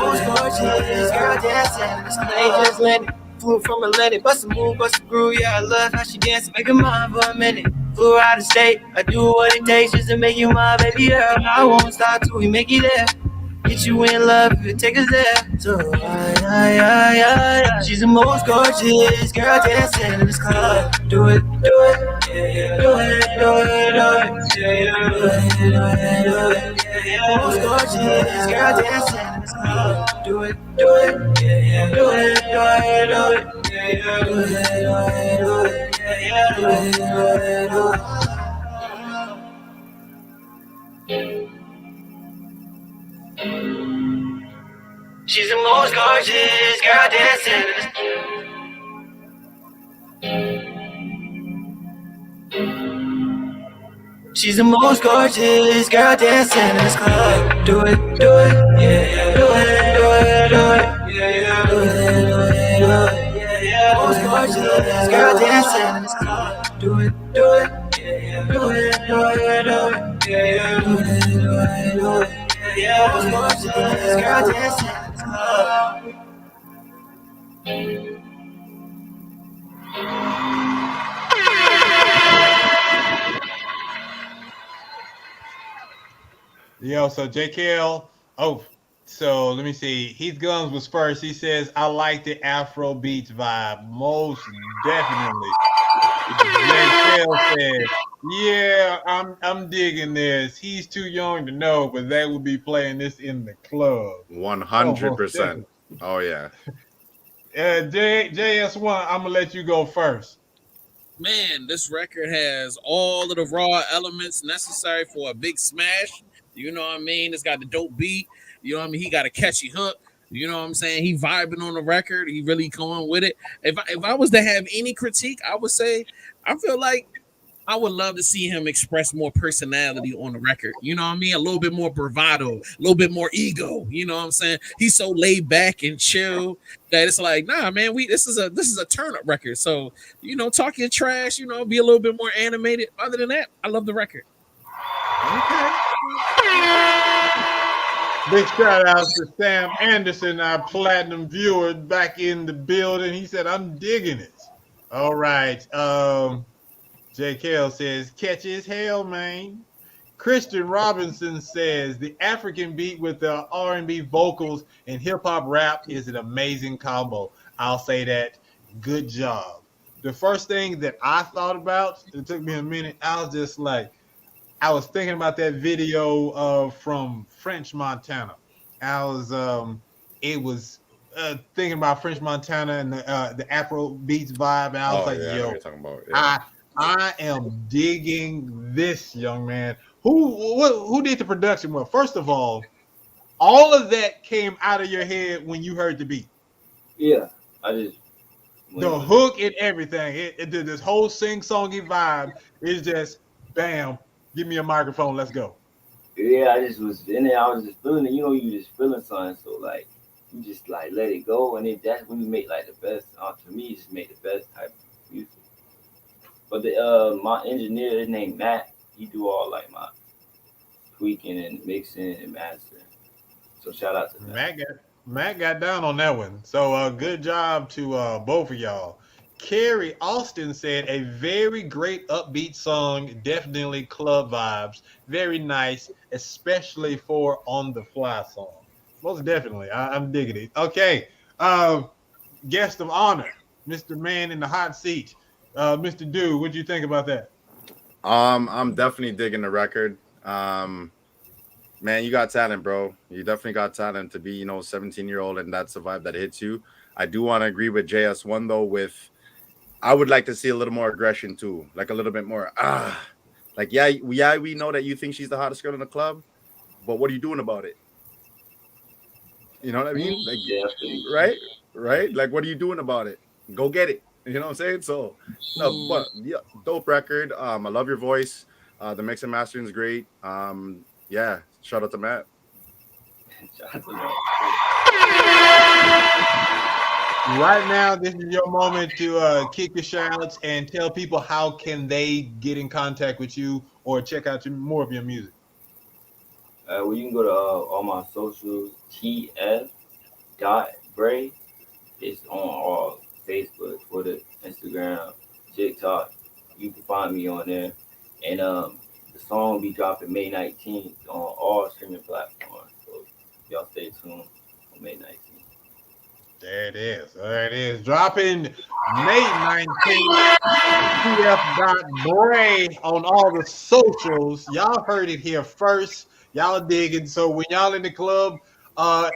Most gorgeous girl dancing in this club. They just landed. Flew from Atlantic, bust a move, bust a groove, yeah, I love how she dance, make her mine for a minute. Flew out of state, I do what it takes just to make you my baby girl. I won't stop till we make it there. Get you in love if it take us there. So, she's the most gorgeous girl dancing in this club. Do it, yeah, yeah. Do it, yeah, yeah. Do it, yeah. Most gorgeous girl dancing in this club. Do it, yeah, yeah. Do it, yeah, yeah. Do it, yeah, yeah. Do it. She's the most gorgeous girl dancing. She's the most gorgeous girl dancing in this club. Do it, yeah, yeah. Do it, yeah, yeah. Do it, yeah, yeah. Most gorgeous girl dancing in this club. Do it, yeah, yeah. Do it, yeah, yeah. Do it, yeah, yeah. Most gorgeous girl dancing in this club. Yo, so JKL. Oh, so let me see. Heath Guns was first. He says, I like the Afro beats vibe. Most definitely. JKL says, yeah, I'm digging this. He's too young to know, but they will be playing this in the club. 100%. Oh, yeah. JS1, I'm gonna let you go first. Man, this record has all of the raw elements necessary for a big smash. You know what I mean? It's got the dope beat. You know what I mean? He got a catchy hook. You know what I'm saying? He vibing on the record. He really going with it. If I was to have any critique, I would say I feel like I would love to see him express more personality on the record. You know what I mean? A little bit more bravado, a little bit more ego. You know what I'm saying? He's so laid back and chill that it's like, nah, man, this is a turn up record. So, you know, talk your trash, you know, be a little bit more animated. Other than that, I love the record. Okay. Big shout out to Sam Anderson, our platinum viewer, back in the building. He said, I'm digging it. All right. JKL says, catchy as hell, man. Christian Robinson says, the African beat with the R&B vocals and hip-hop rap is an amazing combo. I'll say that. Good job. The first thing that I thought about, it took me a minute, I was just like, I was thinking about that video from French Montana. I was thinking about French Montana and the Afro beats vibe, and I was like, yo, I am digging this, young man. Who did the production? Well, first of all of that came out of your head when you heard the beat. Yeah, I just the hook and everything. It did this whole sing-songy vibe. It's just bam. Give me a microphone. Let's go. Yeah, I just was in there. I was just feeling it. You know, you just feeling something. So like, you just like let it go, and that's when you make like the best. To me, just make the best type of music. But my engineer, his name Matt. He do all like my tweaking and mixing and mastering. So shout out to Matt. Matt got down on that one. So good job to both of y'all. Carrie Austin said, a very great upbeat song, definitely club vibes. Very nice, especially for on the fly song. Most definitely. I'm digging it. Okay. Guest of honor, Mr. Man in the hot seat. Mr. Dew, what do you think about that? I'm definitely digging the record. Man, you got talent, bro. You definitely got talent to be, 17-year-old, and that's the vibe that hits you. I do want to agree with JS1 though, I would like to see a little more aggression too, like a little bit more. Like we know that you think she's the hottest girl in the club, but what are you doing about it? You know what I mean? Like, right? Like, what are you doing about it? Go get it. You know what I'm saying? So, no, but yeah, dope record. I love your voice. The mix and mastering is great. Yeah, shout out to Matt. Shout out to Matt. Right now, this is your moment to kick your shouts and tell people how can they get in contact with you or check out more of your music. Well, you can go to all my socials, TF.Bray. It's on all Facebook, Twitter, Instagram, TikTok. You can find me on there. And the song will be dropping May 19th on all streaming platforms. So Y'all stay tuned on May 19th. There it is. There it is. Dropping May 19th. PF.Bray on all the socials. Y'all heard it here first. Y'all digging. So when y'all in the club,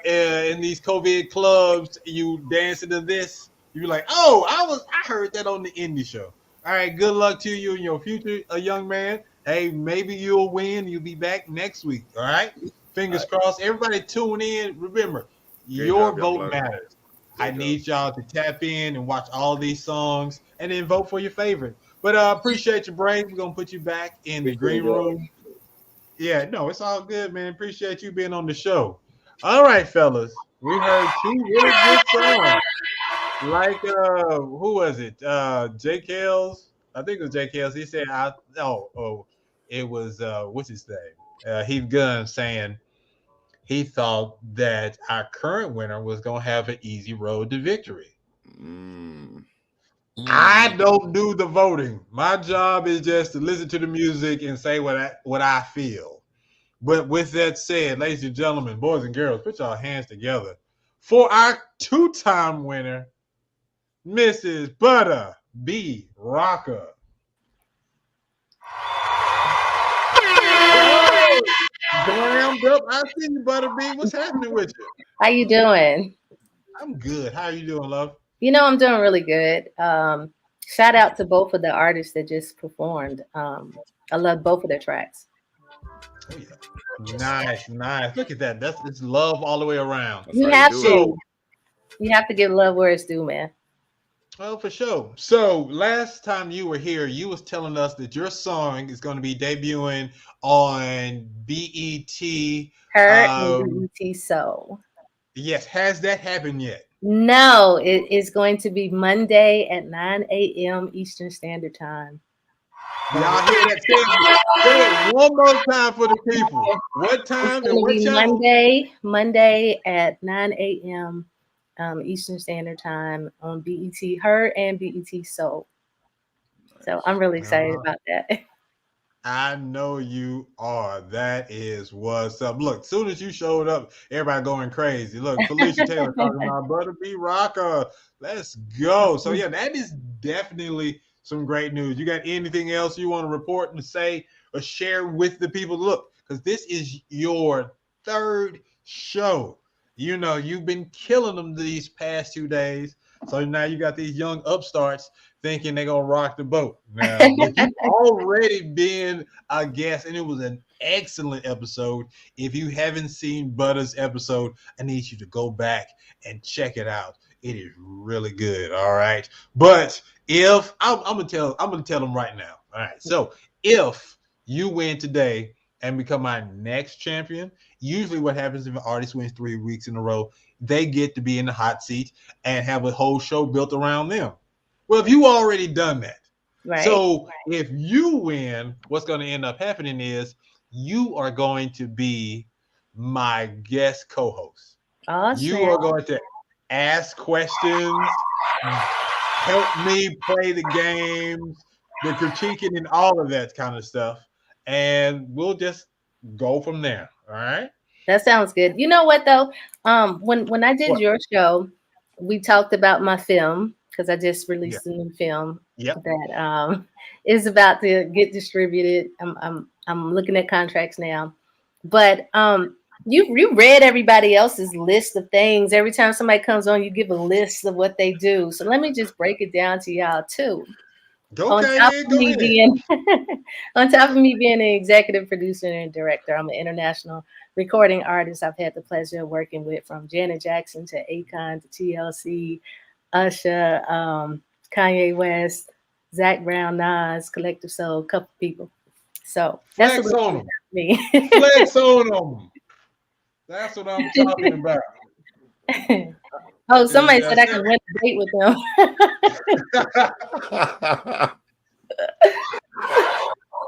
in these COVID clubs, you dancing to this, you be like, oh, I heard that on the indie show. All right, good luck to you in your future, a young man. Hey, maybe you'll win. You'll be back next week. All right. Fingers crossed. Everybody tune in. Remember, Great your job, young vote blood. matters. I Great job. need y'all to tap in and watch all these songs and then vote for your favorite. But appreciate you, Bray. We're gonna put you back in the green room. Yeah, no, it's all good, man. Appreciate you being on the show. All right, fellas. We heard two really good songs. Like who was it? J. Kells. I think it was J. Kells. He said it was what's his name? Heath Gunn saying he thought that our current winner was gonna have an easy road to victory. I don't do the voting. My job is just to listen to the music and say what I feel. But with that said, ladies and gentlemen, boys and girls, put your hands together for our two-time winner, Mrs. Butter B. Rocker. Glammed up. I see you, Butter B. What's happening with you? How you doing? I'm good. How are you doing, love? I'm doing really good. Shout out to both of the artists that just performed. I love both of their tracks. Oh yeah, nice. Look at that. It's love all the way around. You have to. You have to give love where it's due, man. Well, for sure. So last time you were here, you was telling us that your song is going to be debuting on BET. Her and BET Soul. Yes. Has that happened yet? No, it is going to be Monday at 9 a.m. Eastern Standard Time. Y'all hear that? Say it one more time for the people. What time and what channel? Monday at 9 a.m. Eastern Standard Time on BET, Her and BET Soul. So I'm really excited about that. I know you are. That is what's up. Look, soon as you showed up, everybody going crazy. Look, Felicia Taylor talking about Butter B. Rocker. Let's go. So yeah, that is definitely some great news. You got anything else you want to report and say or share with the people? Look, because this is your third show. You've been killing them these past 2 days. So now you got these young upstarts thinking they're going to rock the boat. Now, but you've already been a guest, and it was an excellent episode. If you haven't seen Butter's episode, I need you to go back and check it out. It is really good. All right. But if I'm gonna tell them right now. All right. So if you win today and become our next champion, usually what happens if an artist wins 3 weeks in a row, they get to be in the hot seat and have a whole show built around them. Well, if you already done that, right. So if you win, what's going to end up happening is you are going to be my guest co-host. Awesome. You are going to ask questions, help me play the games, the critiquing and all of that kind of stuff. And we'll just go from there. All right. That sounds good. You know what though? When I did your show, we talked about my film because I just released a new film that is about to get distributed. I'm looking at contracts now, but you read everybody else's list of things. Every time somebody comes on, you give a list of what they do. So let me just break it down to y'all too. On top of me being an executive producer and director, I'm an international recording artist. I've had the pleasure of working with from Janet Jackson to Akon to TLC, Usher, Kanye West, Zach Brown, Nas, Collective Soul, a couple people. So that's flex on them. Me. Flex on them. That's what I'm talking about. Oh, somebody said I can win a date with them.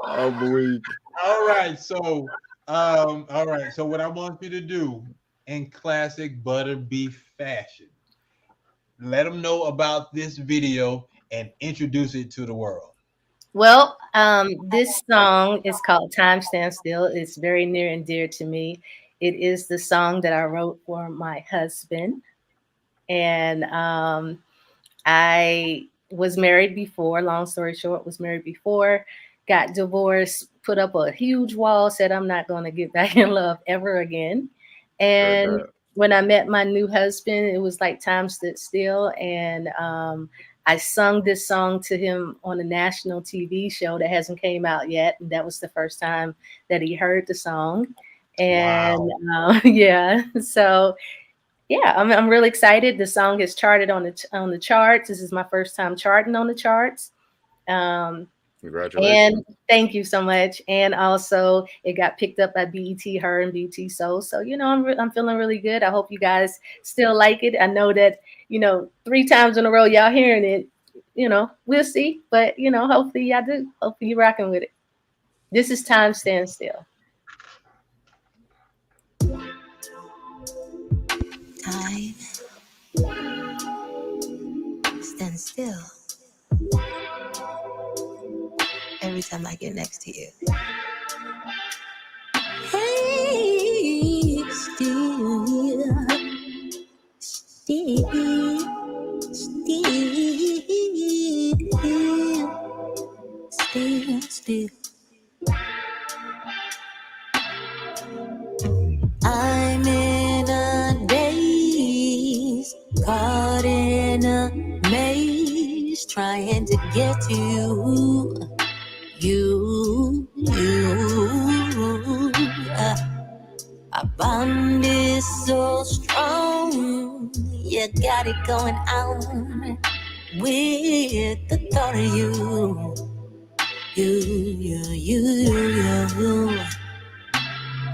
I'm weak. All right. So what I want you to do in classic Butter Beef fashion, let them know about this video and introduce it to the world. Well, this song is called Time Stands Still. It's very near and dear to me. It is the song that I wrote for my husband. And I was married before, long story short, was married before, got divorced, put up a huge wall, said I'm not going to get back in love ever again. And when I met my new husband, it was like time stood still. And I sung this song to him on a national TV show that hasn't came out yet. And that was the first time that he heard the song. And yeah, so yeah, I'm really excited. The song has charted on the charts. This is my first time charting on the charts. Congratulations. And thank you so much. And also, it got picked up by BET, Her, and BET Soul. So, you know, I'm feeling really good. I hope you guys still like it. I know that, you know, 3 times in a row y'all hearing it. You know, we'll see. But, you know, hopefully y'all do. Hopefully you're rocking with it. This is Time Stand Still. Time stand still. Every time I get next to you. Hey, still, still. I'm in a daze, caught in a maze, trying to get to you. Our bond is so strong. You got it going on with the thought of you.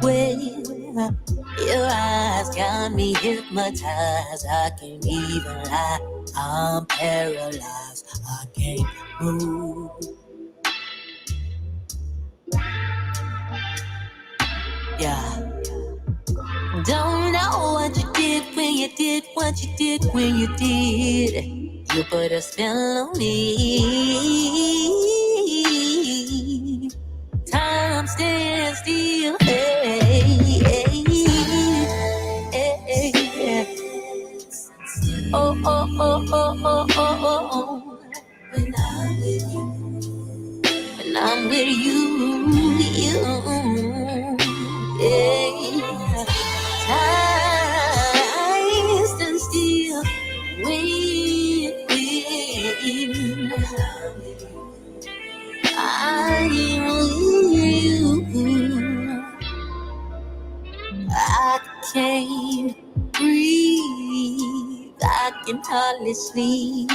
Well, your eyes got me hypnotized. I can't even lie. I'm paralyzed. I can't move. Yeah. Don't know what you did when you did what you did when you did. You put a spell on me. Time stands still. Hey, hey, hey, hey. Oh, oh, oh, oh, oh, oh, oh. When I'm with you. When I'm with you. Yeah. Time stands still with you. I'm with you. I can't breathe. I can hardly sleep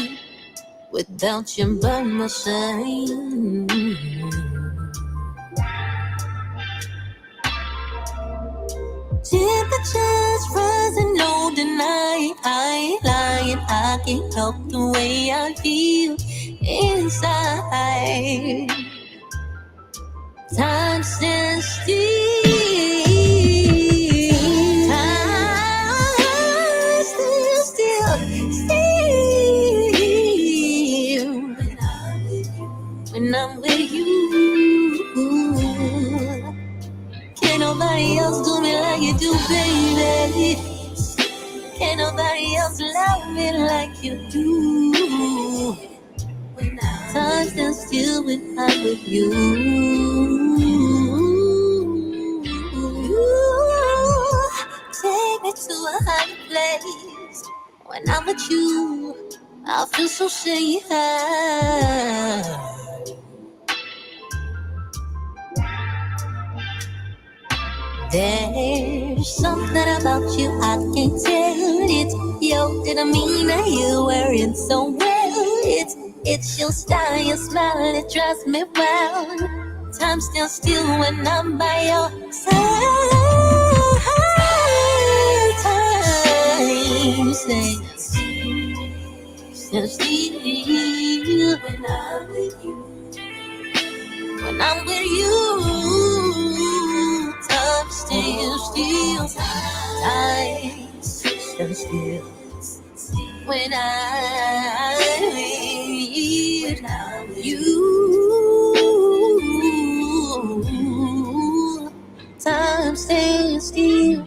without you by my side. Temperatures rising low tonight. I ain't lying. I can't help the way I feel inside. Time stands still. Time stands still. When I'm with you. Can't nobody else do me like you do, baby. Can't nobody else love me like you do. Time stands still when I'm with you. Take me to a higher place. When I'm with you, I feel so safe. There's something about you I can't tell. It's yo, did I mean that you wearing so well? It's your style, your smile, it drives me wild. Time stands still when I'm by your side. Time stands still when I'm with you. When I'm with you, time stands still. Time stands still. When I'm with you, time stands still.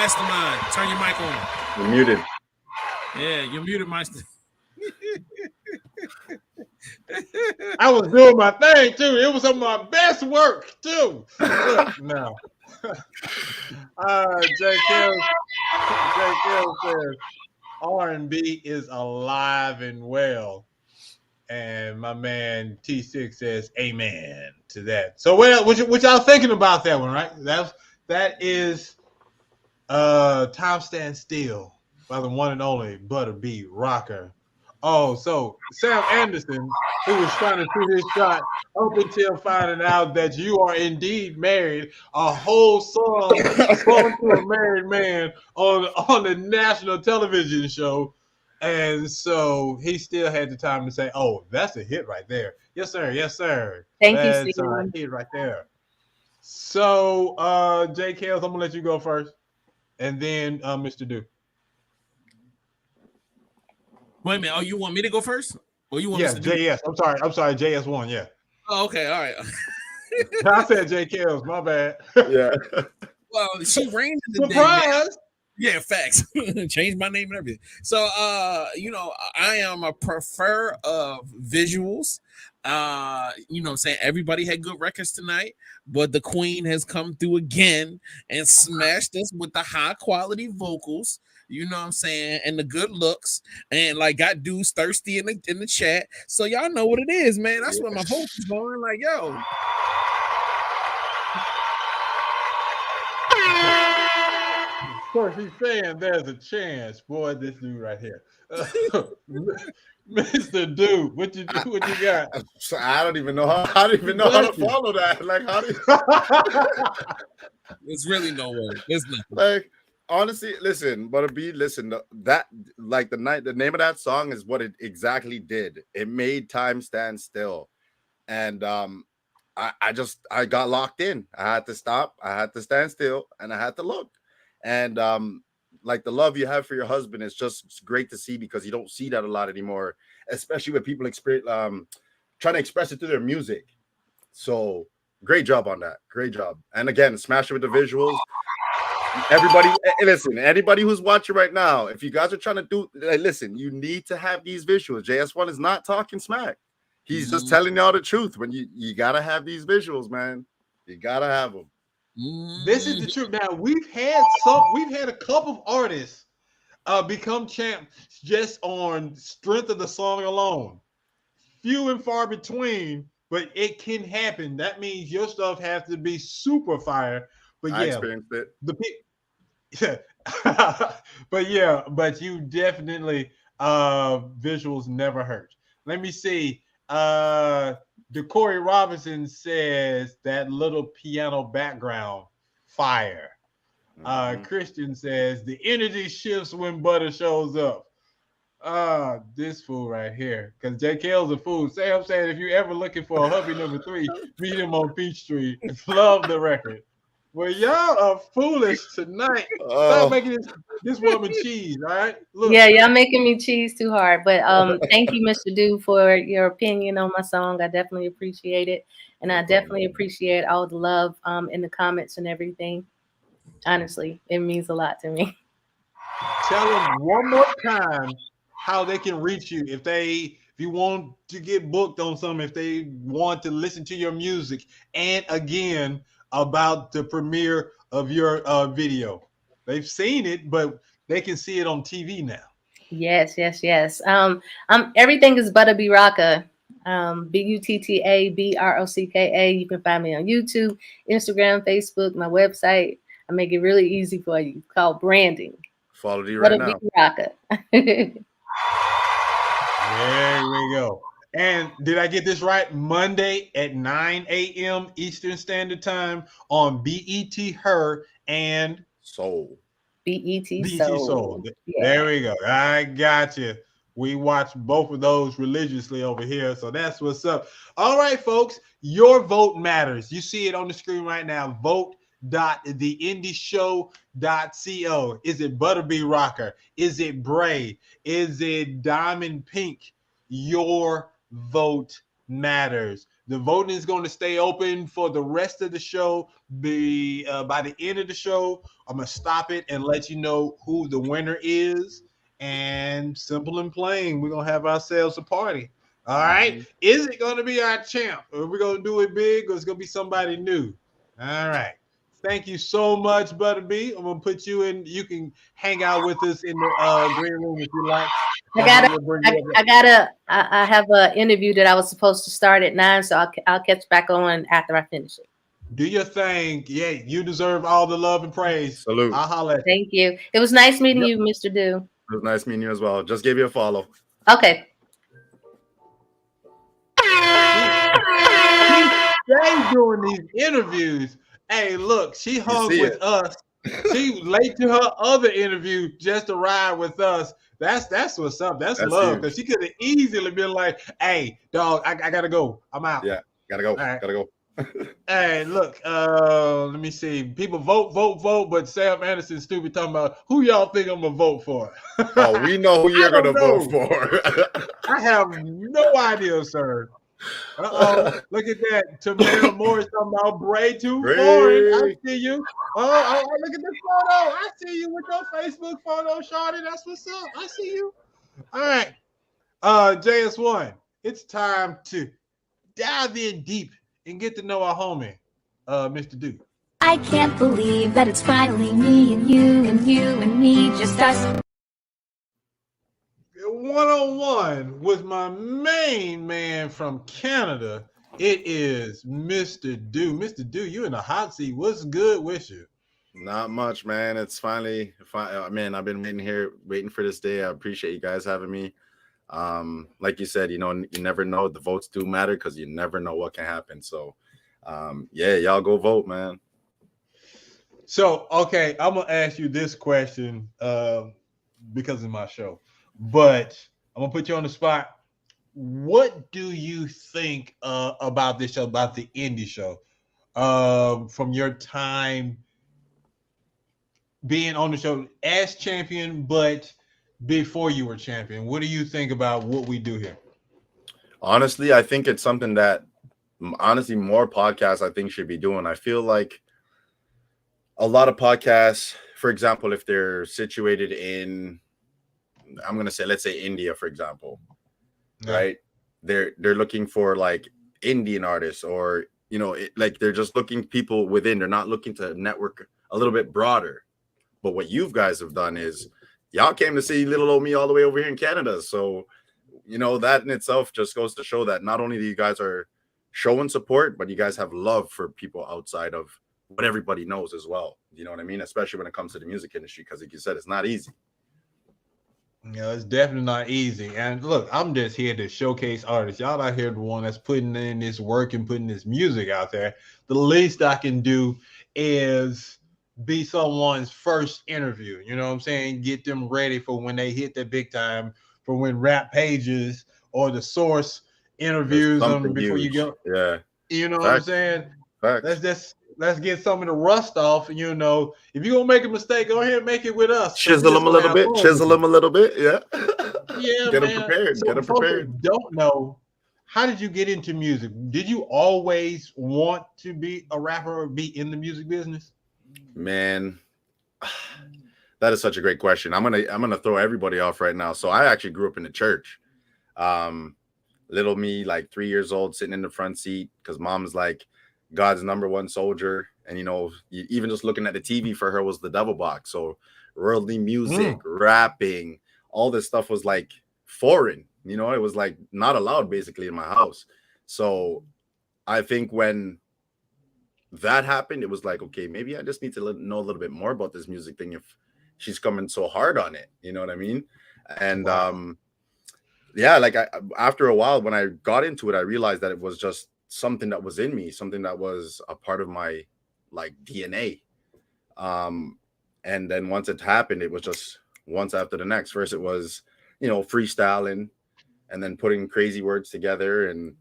Mastermind, turn your mic on. You're muted. Yeah, you're muted, Master. I was doing my thing too. It was some of my best work too. Look now. J. Kells says R&B is alive and well. And my man T6 says amen to that. So what y'all thinking about that one, right? That is Time Stand Still by the one and only Butterbeat Rocker. Oh, so Sam Anderson, who was trying to shoot his shot up until finding out that you are indeed married, a whole song to a married man on the national television show. And so he still had the time to say, oh, that's a hit right there. Yes, sir. Yes, sir. Thank that's you, a hit right there. So, J. Kells, I'm going to let you go first. And then Mr. Duke. Wait a minute. Oh, you want me to go first? Or you want Yes, JS. I'm sorry. JS1, yeah. Oh, okay. All right. I said J. Kells. My bad. Yeah. Well, she reigned in the Surprise! Yeah, facts. Changed my name and everything. So, I am a prefer of visuals. Saying everybody had good records tonight, but the Queen has come through again and smashed us with the high quality vocals. You know what I'm saying, and the good looks, and like got dudes thirsty in the chat. So y'all know what it is, man. That's where my vote is going. Like, yo. Of course, he's saying there's a chance. Boy, this dude right here. Mr. Dude, what you do? What you got? I don't even know how to follow that. Like, how do you... It's really no way. There's nothing. Like, honestly, listen, that like the name of that song is what it exactly did. It made time stand still. And I got locked in. I had to stop, I had to stand still, and I had to look. And like the love you have for your husband is just great to see, because you don't see that a lot anymore, especially when people trying to express it through their music. So great job on that. Great job. And again, smash it with the visuals. Everybody, listen, anybody who's watching right now, if you guys are trying to do, listen, you need to have these visuals. JS1 is not talking smack. He's just telling y'all the truth. When you gotta have these visuals, man. You gotta have them. This is the truth. Now we've had a couple of artists become champs just on strength of the song alone. Few and far between, but it can happen. That means your stuff has to be super fire. But I experienced it. But you definitely visuals never hurt. Let me see. DeCorey Robinson says that little piano background fire. Christian says the energy shifts when Butter shows up. This fool right here, because J. Kells a fool. Sam saying if you ever looking for a hubby number 3, meet him on Peachtree. Love the record. Well, y'all are foolish tonight. Stop making this woman cheese, all right? Look. Yeah, y'all making me cheese too hard. But thank you, Mr. Du, for your opinion on my song. I definitely appreciate it. And I definitely appreciate all the love in the comments and everything. Honestly, it means a lot to me. Tell them one more time how they can reach you if you want to get booked on something, if they want to listen to your music, and again about the premiere of your video. They've seen it, but they can see it on TV now. Yes. Everything is Butterbeat Rocker. BUTTABROCKA. You can find me on YouTube, Instagram, Facebook, my website. I make it really easy for you. It's called branding. Follow you right now. Rocker. There we go. And did I get this right? Monday at 9 a.m. Eastern Standard Time on BET Her and Soul. BET Soul. Yeah. There we go. I got you. We watch both of those religiously over here. So that's what's up. All right, folks. Your vote matters. You see it on the screen right now. Vote.theindieshow.co. Is it Butterbeat Rocker? Is it Bray? Is it Diamond Pink? Your vote matters. The voting is going to stay open for the rest of the show. By the end of the show, I'm going to stop it and let you know who the winner is. And simple and plain, we're going to have ourselves a party. All right. Is it going to be our champ? Or are we going to do it big, or it's going to be somebody new? All right. Thank you so much, Butter B. I'm going to put you in. You can hang out with us in the green room if you like. I have an interview that I was supposed to start at 9, so I'll catch back on after I finish it. Do your thing. Yeah, you deserve all the love and praise. Salute. I'll holler at you. Thank you. It was nice meeting you, Mr. Do. It was nice meeting you as well. Just gave you a follow. Okay. She's doing these interviews. Hey, look, she hung with us. She late to her other interview just to ride with us. That's what's up. That's love. Because she could have easily been like, "Hey, dog, I gotta go. I'm out." Yeah, gotta go. Right. Gotta go. Hey, look. Let me see. People vote. But Sam Anderson stupid talking about who y'all think I'm gonna vote for. Oh, we know who you're gonna vote for. I have no idea, sir. Look at that. Tamara Morris talking about Bray too foreign. I see you. Oh, look at this photo. I see you with your Facebook photo, Shawty. That's what's up. I see you. All right. JS1, it's time to dive in deep and get to know our homie, Mr. Duke. I can't believe that it's finally me and you and you and me, just us. One-on-one with my main man from Canada. It is Mr. Do. Mr. Do, you in the hot seat. What's good with you? Not much, man. It's finally, man, I've been waiting for this day. I appreciate you guys having me. Like you said, you never know. The votes do matter because you never know what can happen. So, yeah, y'all go vote, man. So, okay, I'm going to ask you this question because of my show. But I'm gonna put you on the spot. What do you think about this show, about the indie show, from your time being on the show as champion, but before you were champion? What do you think about what we do here? Honestly, I think it's something that more podcasts I think should be doing. I feel like a lot of podcasts, for example, if they're situated in, I'm going to say, let's say India, for example, right? They're looking for like Indian artists, or, like they're just looking people within. They're not looking to network a little bit broader. But what you guys have done is y'all came to see little old me all the way over here in Canada. So, that in itself just goes to show that not only do you guys are showing support, but you guys have love for people outside of what everybody knows as well. You know what I mean? Especially when it comes to the music industry, because like you said, it's not easy. It's definitely not easy. And look, I'm just here to showcase artists. Y'all out here the one that's putting in this work and putting this music out there. The least I can do is be someone's first interview. You know what I'm saying? Get them ready for when they hit the big time, for when Rap Pages or The Source interviews them before you go. Yeah. You know what I'm saying? Facts. Let's get some of the rust off. If you're gonna make a mistake, go ahead and make it with us. Chisel them a little bit. Yeah. Yeah, get man. them prepared. So get them prepared. Don't know. How did you get into music? Did you always want to be a rapper or be in the music business? Man, that is such a great question. I'm gonna throw everybody off right now. So I actually grew up in the church. Little me, like 3 years old, sitting in the front seat because mom's like God's #1 soldier. And, even just looking at the TV for her was the devil box. So worldly music, rapping, all this stuff was like foreign. It was like not allowed basically in my house. So I think when that happened, it was like, okay, maybe I just need to know a little bit more about this music thing if she's coming so hard on it. You know what I mean? And like after a while, when I got into it, I realized that it was just something that was in me, something that was a part of my like DNA. And then once it happened, it was just once after the next. First it was, freestyling and then putting crazy words together, and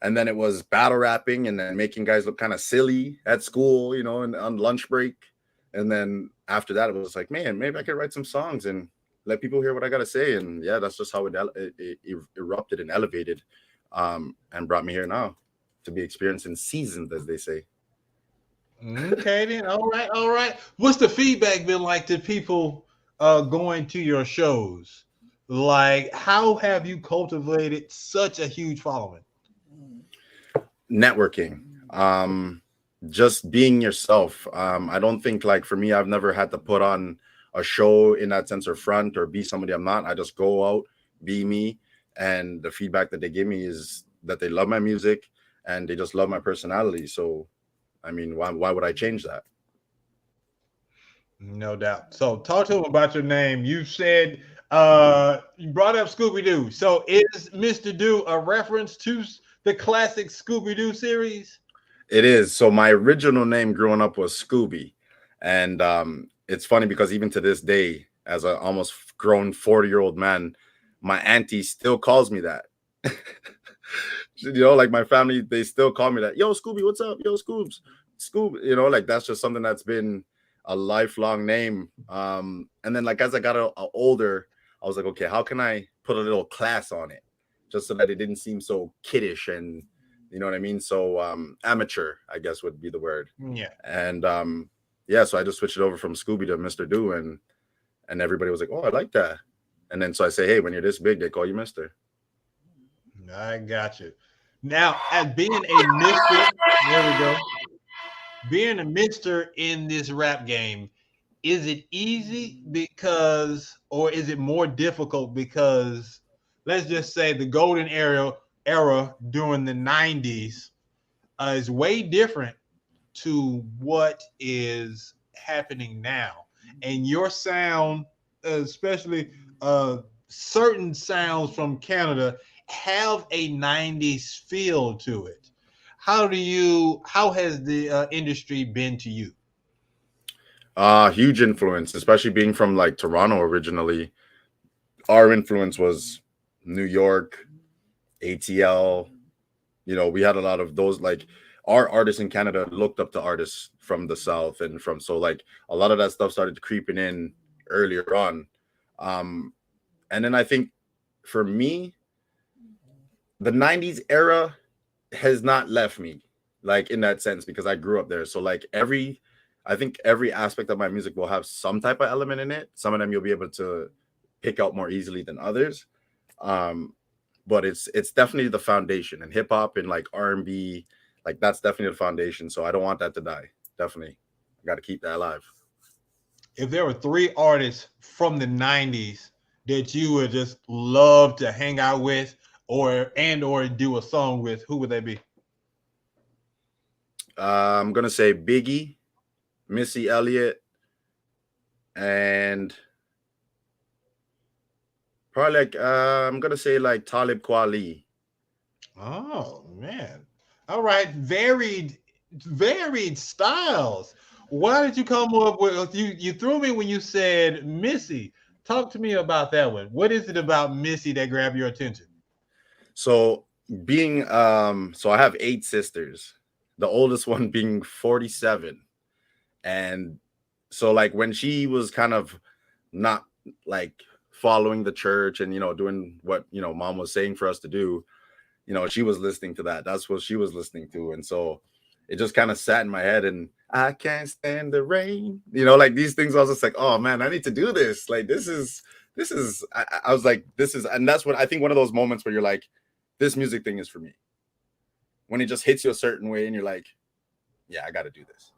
then it was battle rapping and then making guys look kind of silly at school, and on lunch break. And then after that, it was like, man, maybe I could write some songs and let people hear what I got to say. And yeah, that's just how it erupted and elevated and brought me here now to be experienced and seasoned, as they say. Okay, then. All right. What's the feedback been like to people going to your shows? Like, how have you cultivated such a huge following? Networking, just being yourself. I don't think, like, for me, I've never had to put on a show in that sense or front or be somebody I'm not. I just go out, be me, and the feedback that they give me is that they love my music and they just love my personality. So I mean, why would I change that? No doubt. So talk to him about your name. You said you brought up Scooby-Doo. So is Mr. Do a reference to the classic Scooby-Doo series? It is. So my original name growing up was Scooby. And it's funny because even to this day, as an almost grown 40-year-old man, my auntie still calls me that. You know, like my family, they still call me that. Yo, Scooby, what's up? Yo, Scoobs, Scoob. You know, like that's just something that's been a lifelong name. And then, like, as I got older, I was like, okay, how can I put a little class on it, just so that it didn't seem so kiddish and, you know what I mean? So amateur, I guess, would be the word. Yeah. And yeah, so I just switched it over from Scooby to Mr. Do, and everybody was like, oh, I like that. And then so I say, hey, when you're this big, they call you Mister. I got you. Now, as being a mister, there we go. Being a mister in this rap game, is it easy because, or is it more difficult because, let's just say the golden era during the 90s is way different to what is happening now. And your sound, especially certain sounds from Canada, have a 90s feel to it. How has the industry been to you? Huge influence, especially being from like Toronto originally. Our influence was New York, ATL. You know, we had a lot of those, like our artists in Canada looked up to artists from the South and from, so like a lot of that stuff started creeping in earlier on. And then I think for me, the 90s era has not left me, like, in that sense, because I grew up there. So like I think every aspect of my music will have some type of element in it. Some of them you'll be able to pick out more easily than others. But it's definitely the foundation, and hip hop and like R&B, like that's definitely the foundation. So I don't want that to die. Definitely. I got to keep that alive. If there were 3 artists from the 90s that you would just love to hang out with or do a song with, who would they be? I'm going to say Biggie, Missy Elliott, and probably like I'm going to say like Talib Kweli. Oh, man. All right. Varied styles. Why did you come up with, you threw me when you said Missy. Talk to me about that one. What is it about Missy that grabbed your attention? So being so I have 8 sisters, the oldest one being 47. And so like when she was kind of not like following the church and, you know, doing what, you know, mom was saying for us to do, you know, she was listening to that. That's what she was listening to. And so it just kind of sat in my head, and I can't stand the rain, you know, like these things. I was just like, oh man, I need to do this. Like, this is, I was like, this is, and that's what I think one of those moments where you're like, this music thing is for me. When it just hits you a certain way and you're like, yeah, I got to do this.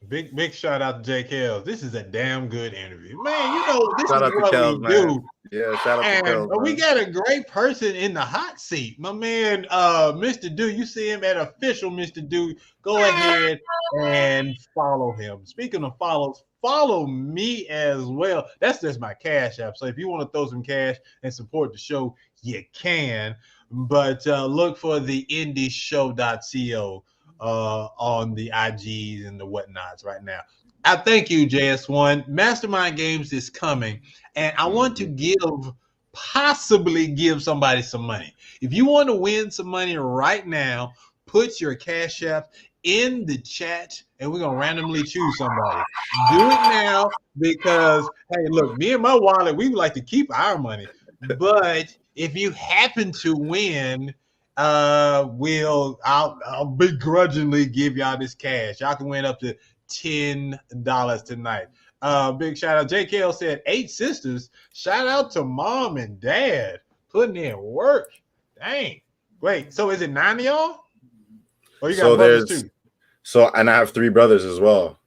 Big shout out to Jake Hells. This is a damn good interview, man. You know, this shout is what Kells, we do. Yeah, shout out to Kells, we got a great person in the hot seat, my man. Mr. Do, you see him at official Mr. Do. Go ahead and follow him. Speaking of follows, follow me as well. That's just my Cash App. So if you want to throw some cash and support the show, you can. But look for the indieshow.co on the IGs and the whatnots right now. I thank you, JS1. Mastermind Games is coming, and I want to possibly give somebody some money. If you want to win some money right now, put your Cash App in the chat, and we're gonna randomly choose somebody. Do it now, because hey, look, me and my wallet, we like to keep our money. But if you happen to win, I'll begrudgingly give y'all this cash. Y'all can win up to $10 tonight. Big shout out. JKL said 8 sisters. Shout out to mom and dad putting in work. Dang. Wait, so is it 9 of y'all? Or you got brothers too? So, and I have 3 brothers as well.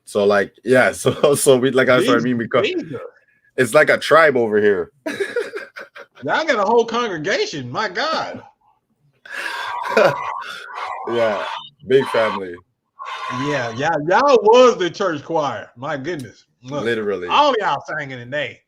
So like, yeah, so we like that's what I mean, because it's like a tribe over here. Y'all got a whole congregation. My God. Yeah, big family. Yeah, y'all was the church choir. My goodness. Look, literally. All y'all singing today.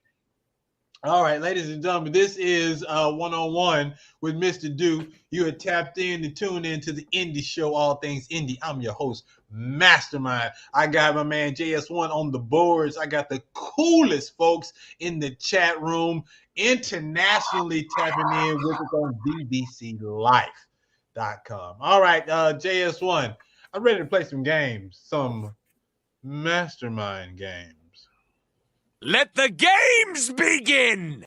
All right, ladies and gentlemen, this is one-on-one with Mr. Do. You had tapped in and tuned in to the Indie Show, All Things Indie. I'm your host, Mastermind. I got my man JS1 on the boards. I got the coolest folks in the chat room, internationally tapping in with us on bbclife.com. All right, JS1, I'm ready to play some games, some mastermind games. Let the games begin!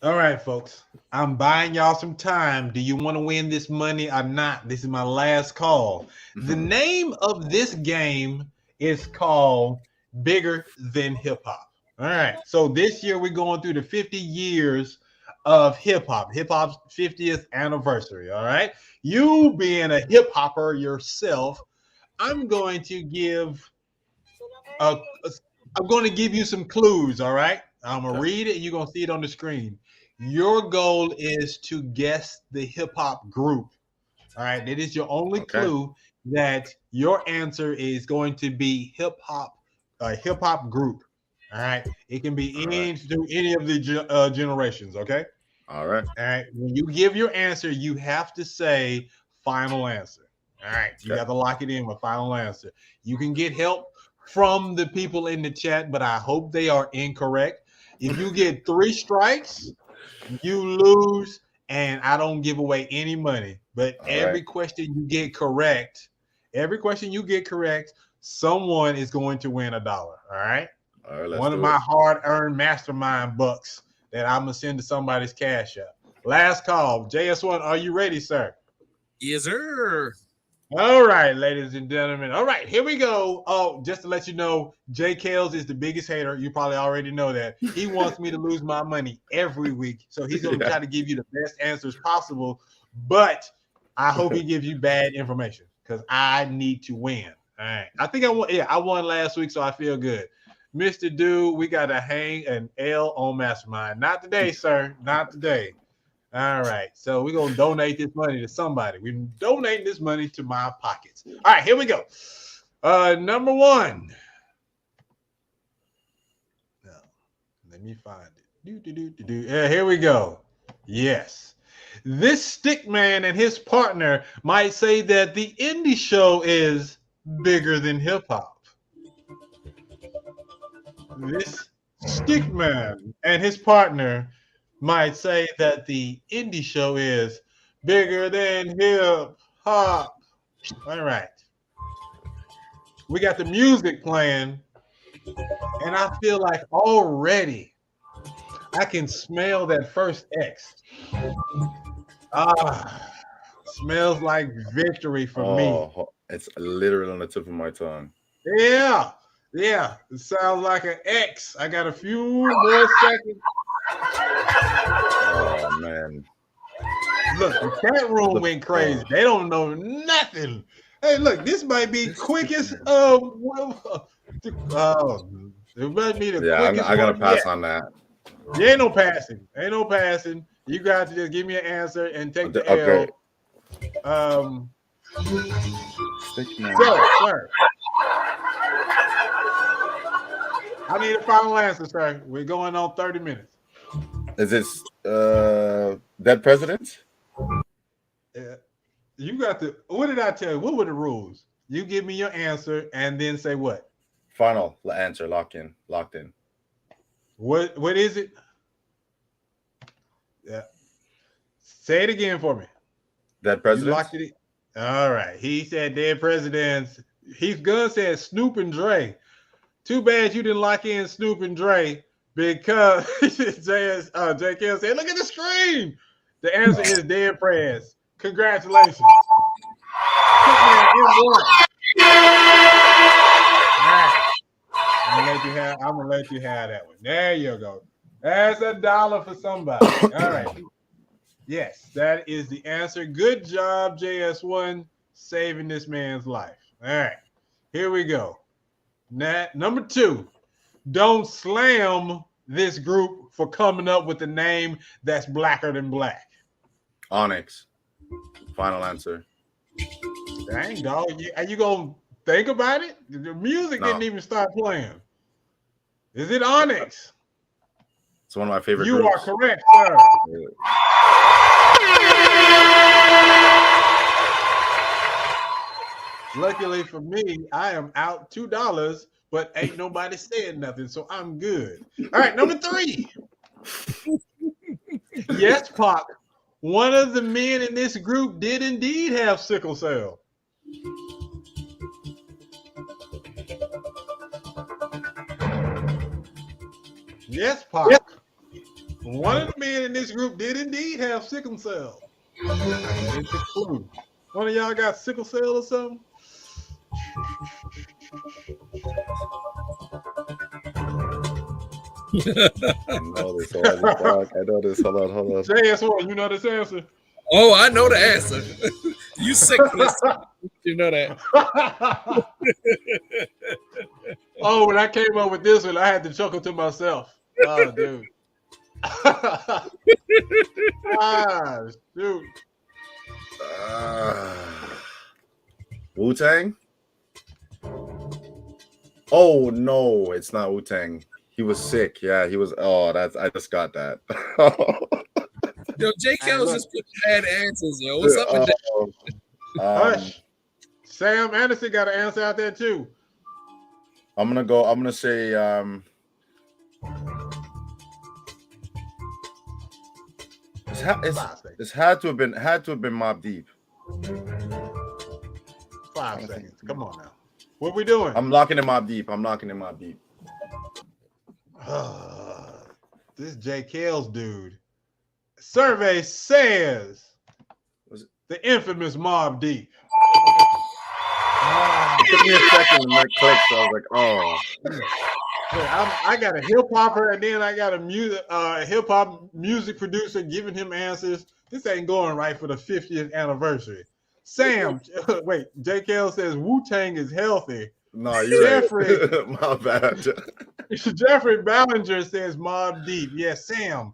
All right, folks. I'm buying y'all some time. Do you want to win this money or not? This is my last call. The name of this game is called Bigger Than Hip Hop. All right. So this year we're going through the 50 years of hip hop's 50th anniversary. All right. You being a hip hopper yourself, I'm going to give you some clues. All right. I'm gonna read it and you're gonna see it on the screen. Your goal is to guess the hip hop group. All right. That is your only clue, that your answer is going to be hip hop group. All right. It can be any of the generations. Okay. All right. All right. When you give your answer, you have to say final answer. All right. You got to lock it in with final answer. You can get help from the people in the chat, but I hope they are incorrect. If you get 3 strikes, you lose, and I don't give away any money. But every question you get correct, someone is going to win $1. All right. All right. One of my hard-earned mastermind bucks that I'm gonna send to somebody's cash app. Last call. JS1, are you ready, sir? Yes, sir. All right, ladies and gentlemen. All right, here we go. Oh, just to let you know, Jay Kales is the biggest hater. You probably already know that. He wants me to lose my money every week. So he's going to try to give you the best answers possible. But I hope he gives you bad information because I need to win. All right. I think I won. Yeah, I won last week, so I feel good. Mr. Dude, we got to hang an L on Mastermind. Not today, sir. Not today. All right, so we're going to donate this money to somebody. We're donating this money to my pockets. All right, here we go. Number 1. Now, let me find it. Yeah, here we go. Yes. This stick man and his partner might say that the indie show is bigger than hip hop. This stick man and his partner might say that the indie show is bigger than hip hop. All right. We got the music playing, and I feel like already I can smell that first X. Smells like victory for me. It's literally on the tip of my tongue. Yeah. It sounds like an X. I got a few more seconds. Oh man! Look, the chat room went crazy. They don't know nothing. Hey, look, this might be quickest. It might be the quickest. I gotta pass on that. There ain't no passing. You got to just give me an answer and take the L. Sir. I need a final answer, sir. We're going on 30 minutes. Is this dead presidents? Yeah. You got to. What did I tell you? What were the rules? You give me your answer and then say what? Final answer. Locked in. What is it? Yeah. Say it again for me. Dead presidents. You locked it in. All right. He said dead presidents. Heath Gunn said Snoop and Dre. Too bad you didn't lock in Snoop and Dre because JK said, look at the screen. The answer is Dead Prez. Congratulations. I'm gonna let you have that one. There you go. That's $1 for somebody. All right. Yes, that is the answer. Good job, JS1, saving this man's life. All right. Here we go. Number 2. Don't slam this group for coming up with a name that's blacker than black. Onyx. Final answer. Dang, dog. Are you going to think about it? The music didn't even start playing. Is it Onyx? It's one of my favorite You groups. are correct, sir. Luckily for me, I am out $2, but ain't nobody saying nothing, so I'm good. All right, number 3. Yes, Pac. One of the men in this group did indeed have sickle cell. Yes, Pac. Yep. One of the men in this group did indeed have sickle cell. It's a clue. One of y'all got sickle cell or something? I know this already. I know this. Hold on. JS1, you know this answer? Oh, I know the answer. You sick for this. You know that. Oh, when I came up with this one, I had to chuckle to myself. Oh, dude. Dude. Wu-Tang? Oh, no, it's not Wu-Tang. He was sick. Yeah, he was. Oh, I just got that. Yo, J. Kells just put bad answers, yo. What's up with that? Hush. Sam Anderson got an answer out there, too. I'm going to say, it's had to have been Mobb Deep. 5 seconds. Come on now. What we doing? I'm locking in Mobb Deep. This J. Kells dude. Survey says the infamous Mobb Deep. It took me a second to make click, so I was like, oh. I got a hip hopper, and then I got a hip hop music producer giving him answers. This ain't going right for the 50th anniversary. Sam, wait, J. Kells says Wu-Tang is healthy. No, you're Jeffrey, right. My bad. Jeffrey Ballinger says Mobb Deep. Yes, Sam,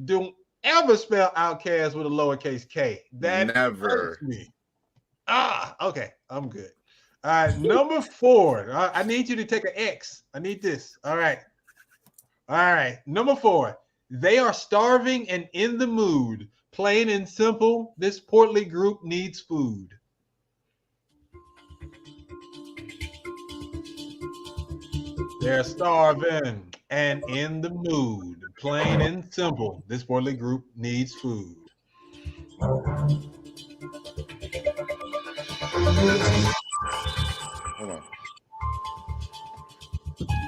don't ever spell Outcast with a lowercase k. That never hurts me. Okay, I'm good. All right, number 4. I need you to take an X. I need this. All right. Number 4. They are starving and in the mood. Plain and simple, this portly group needs food. They're starving and in the mood. Plain and simple, this portly group needs food. Hold on.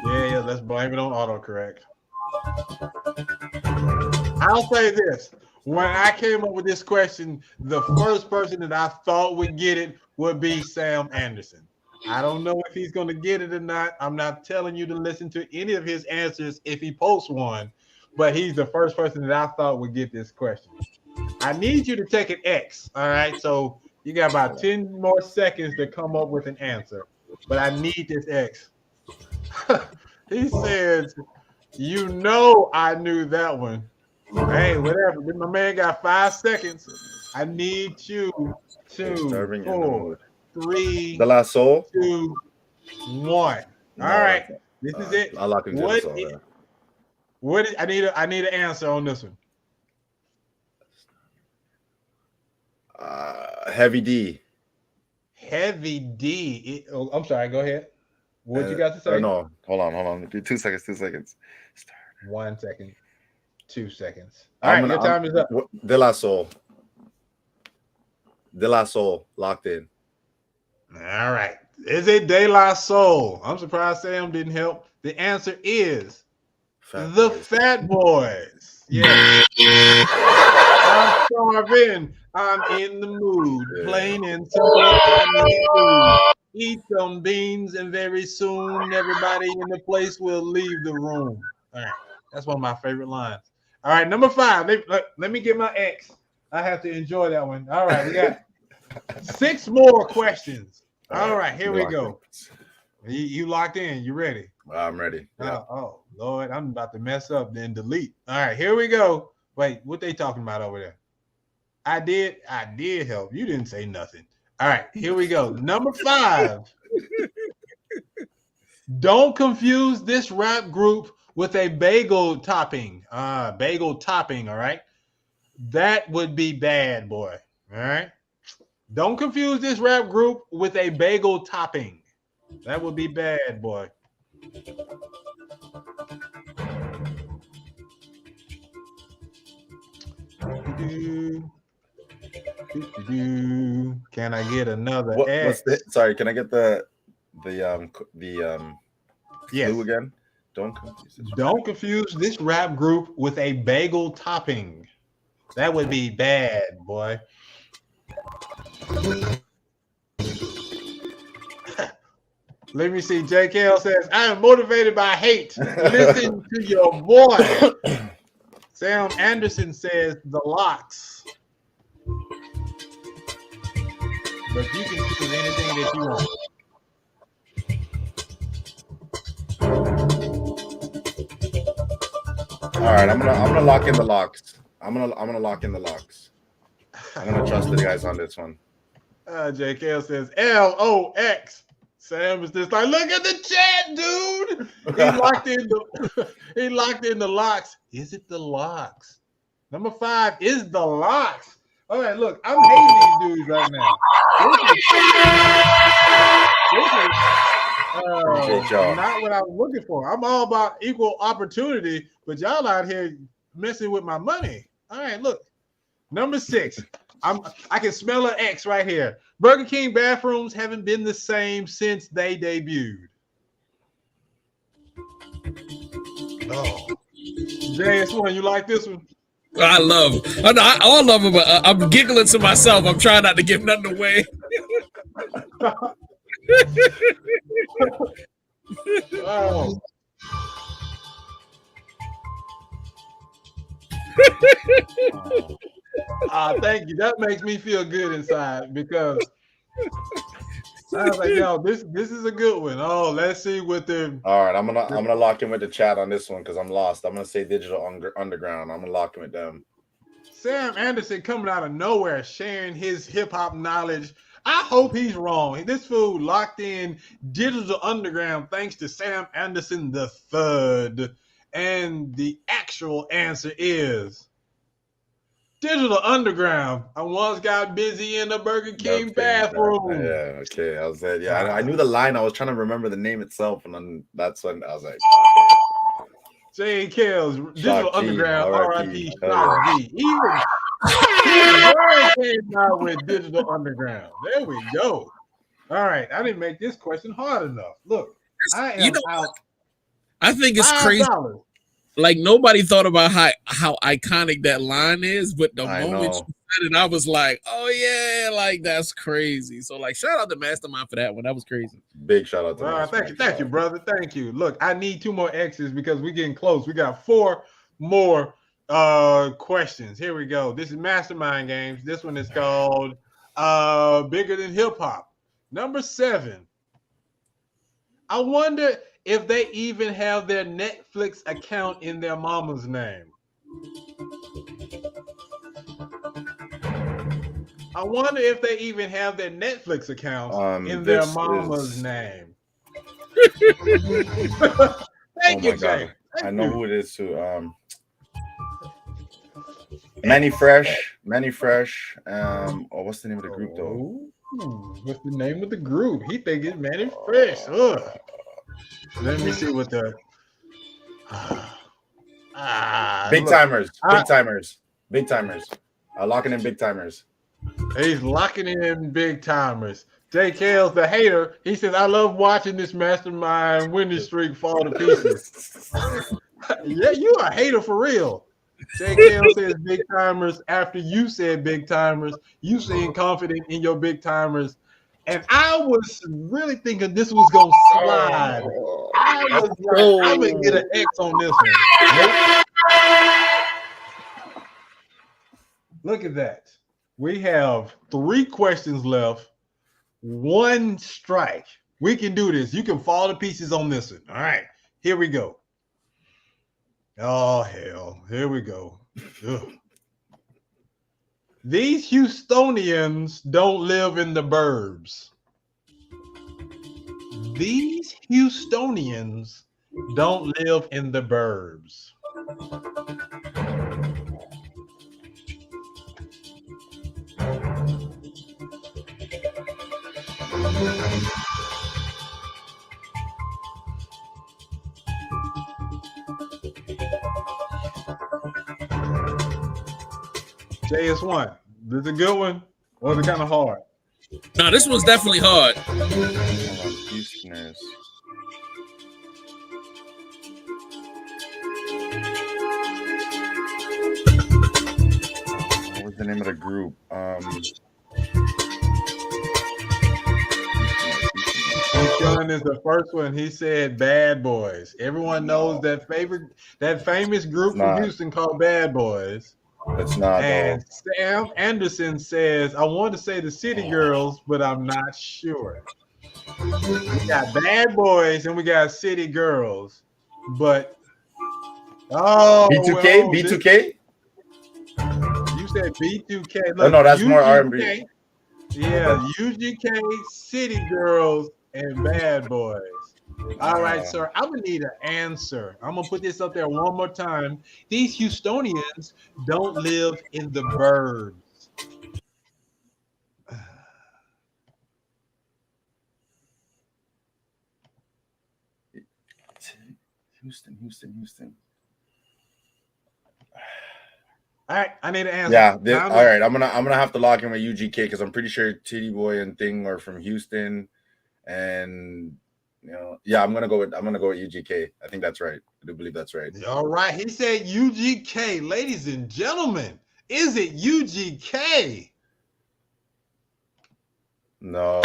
Yeah, let's blame it on autocorrect. I'll say this. When I came up with this question, the first person that I thought would get it would be Sam Anderson. I don't know if he's going to get it or not. I'm not telling you to listen to any of his answers if he posts one, but he's the first person that I thought would get this question. I need you to take an X, all right? So you got about 10 more seconds to come up with an answer, but I need this X. He says, you know I knew that one. Hey, whatever. My man got 5 seconds. I need you 2, 4, 3, De La Soul. 2, 1. All right. This is it. I lock in De La Soul. I need an answer on this one. Heavy D. Heavy D. I'm sorry. Go ahead. What you got to say? No, hold on. 2 seconds. 1 second. 2 seconds. All right, your time is up. De La Soul. Locked in. All right. Is it De La Soul? I'm surprised Sam didn't help. The answer is the Fat Boys. Yes. I'm starving. I'm in the mood. Plain and simple. I need food. Eat some beans, and very soon everybody in the place will leave the room. All right. That's one of my favorite lines. All right, number 5. Let me get my X. I have to enjoy that one. All right, we got 6 more questions. All right, here we go. You locked in. You ready? I'm ready. Yeah. Oh, Lord, I'm about to mess up, then delete. All right, here we go. Wait, what they talking about over there? I did help. You didn't say nothing. All right, here we go. Number 5. Don't confuse this rap group with a bagel topping. Bagel topping, all right? That would be bad, boy. All right? Don't confuse this rap group with a bagel topping. That would be bad, boy. Can I get another X? Sorry, can I get the clue again? Don't confuse this rap group with a bagel topping. That would be bad, boy. Let me see. JKL says, I am motivated by hate. Listen to your boy. Sam Anderson says, the Locks. But you can choose anything that you want. All right, I'm gonna lock in the Locks. I'm gonna lock in the Locks. I'm gonna trust the guys on this one. JKL says LOX. Sam is just like, look at the chat, dude. He locked in the Locks. Is it the Locks? Number 5 is the Locks. All right, look, I'm hating these dudes right now. This is not what I was looking for. I'm all about equal opportunity, but y'all out here messing with my money. All right, look. Number 6. I can smell an X right here. Burger King bathrooms haven't been the same since they debuted. Oh. JS1, you like this one? I love them. All of them. I'm giggling to myself. I'm trying not to give nothing away. Oh. Thank you. That makes me feel good inside because I was like, yo, this is a good one. Oh, let's see what the. All right, I'm gonna lock in with the chat on this one because I'm lost. I'm gonna say Digital Underground. I'm gonna lock in with them. Sam Anderson coming out of nowhere, sharing his hip hop knowledge. I hope he's wrong. This fool locked in Digital Underground thanks to Sam Anderson the Third, and the actual answer is Digital Underground. I once got busy in the Burger King bathroom. Yeah, okay. I was like, yeah, I knew the line. I was trying to remember the name itself, and then that's when I was like, J. Kells, Digital Underground, R.I.P. Shock G. Even Brian came out with Digital Underground. There we go. All right, I didn't make this question hard enough. Look, I am out. I think it's crazy. Like nobody thought about how iconic that line is, but the moment you said it, I was like, "Oh yeah, like that's crazy." So like, shout out to Mastermind for that one. That was crazy. Big shout out to thank you, brother. Thank you. Look, I need 2 more X's because we're getting close. We got 4 more questions. Here we go. This is Mastermind Games. This one is called Bigger Than Hip Hop. Number 7. I wonder if they even have their Netflix account in their mama's name. I wonder if they even have their Netflix account in their mama's name. Thank you, Jay. I know who it is too. Manny Fresh. Or what's the name of the group though? What's the name of the group? He think it's Manny Fresh. Ugh. Let me see what the Big Timers. Locking in Big Timers. He's locking in Big Timers. Jay Kale's the hater. He says, I love watching this mastermind winning streak fall to pieces. Yeah, you a hater for real. Jay Kale says big timers. After you said big timers, you seem confident in your big timers. And I was really thinking this was going to slide. I was like, I'm going to get an X on this one. Look at that. We have 3 questions left. 1 strike. We can do this. You can fall to pieces on this one. All right, here we go. Oh, hell. Here we go. Ugh. These Houstonians don't live in the burbs. These Houstonians don't live in the burbs. JS1, this is a good one, or is it kind of hard? No, this one's definitely hard. Houstoners. What was the name of the group? Sean is the first one. He said Bad Boys. Everyone knows that famous group from Houston called Bad Boys. It's not. And Sam Anderson says, I want to say the City Girls, but I'm not sure. We got Bad Boys and we got City Girls, but B2K, B2K. You said B2K. Look, no, that's UGK, more R&B. Yeah, UGK, City Girls, and Bad Boys. All right, sir. I'm gonna need an answer. I'm gonna put this up there one more time. These Houstonians don't live in the burbs. Houston. All right, I need an answer. Yeah, all right. I'm gonna have to lock in with UGK because I'm pretty sure Titty Boy and Thing are from Houston, and I'm gonna go with UGK. I think that's right. I do believe that's right. All right, he said UGK. Ladies and gentlemen, is it UGK? No.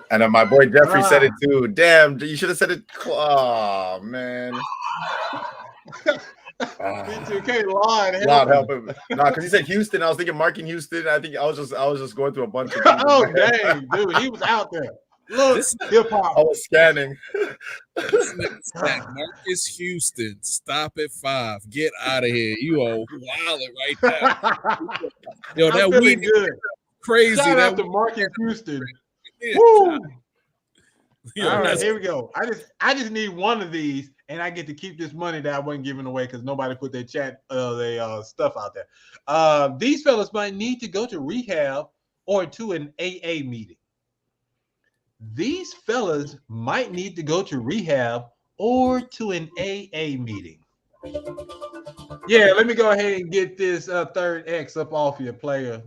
And then my boy Jeffrey said it too. Damn, you should have said it. Oh man. B2K, Lord help him. No, because he said Houston. I was thinking Mark in Houston. I think I was just going through a bunch of things. Oh dang, dude, he was out there. Look, hip hop. I was scanning. Marcus Houston, stop at 5. Get out of here. You are wilding right now. Yo, that weed good. Crazy. Shout out to Marcus Houston. Woo! All right, here we go. I just need one of these, and I get to keep this money that I wasn't giving away because nobody put their stuff out there. These fellas might need to go to rehab or to an AA meeting. These fellas might need to go to rehab or to an AA meeting. Yeah, let me go ahead and get this third X up off your player.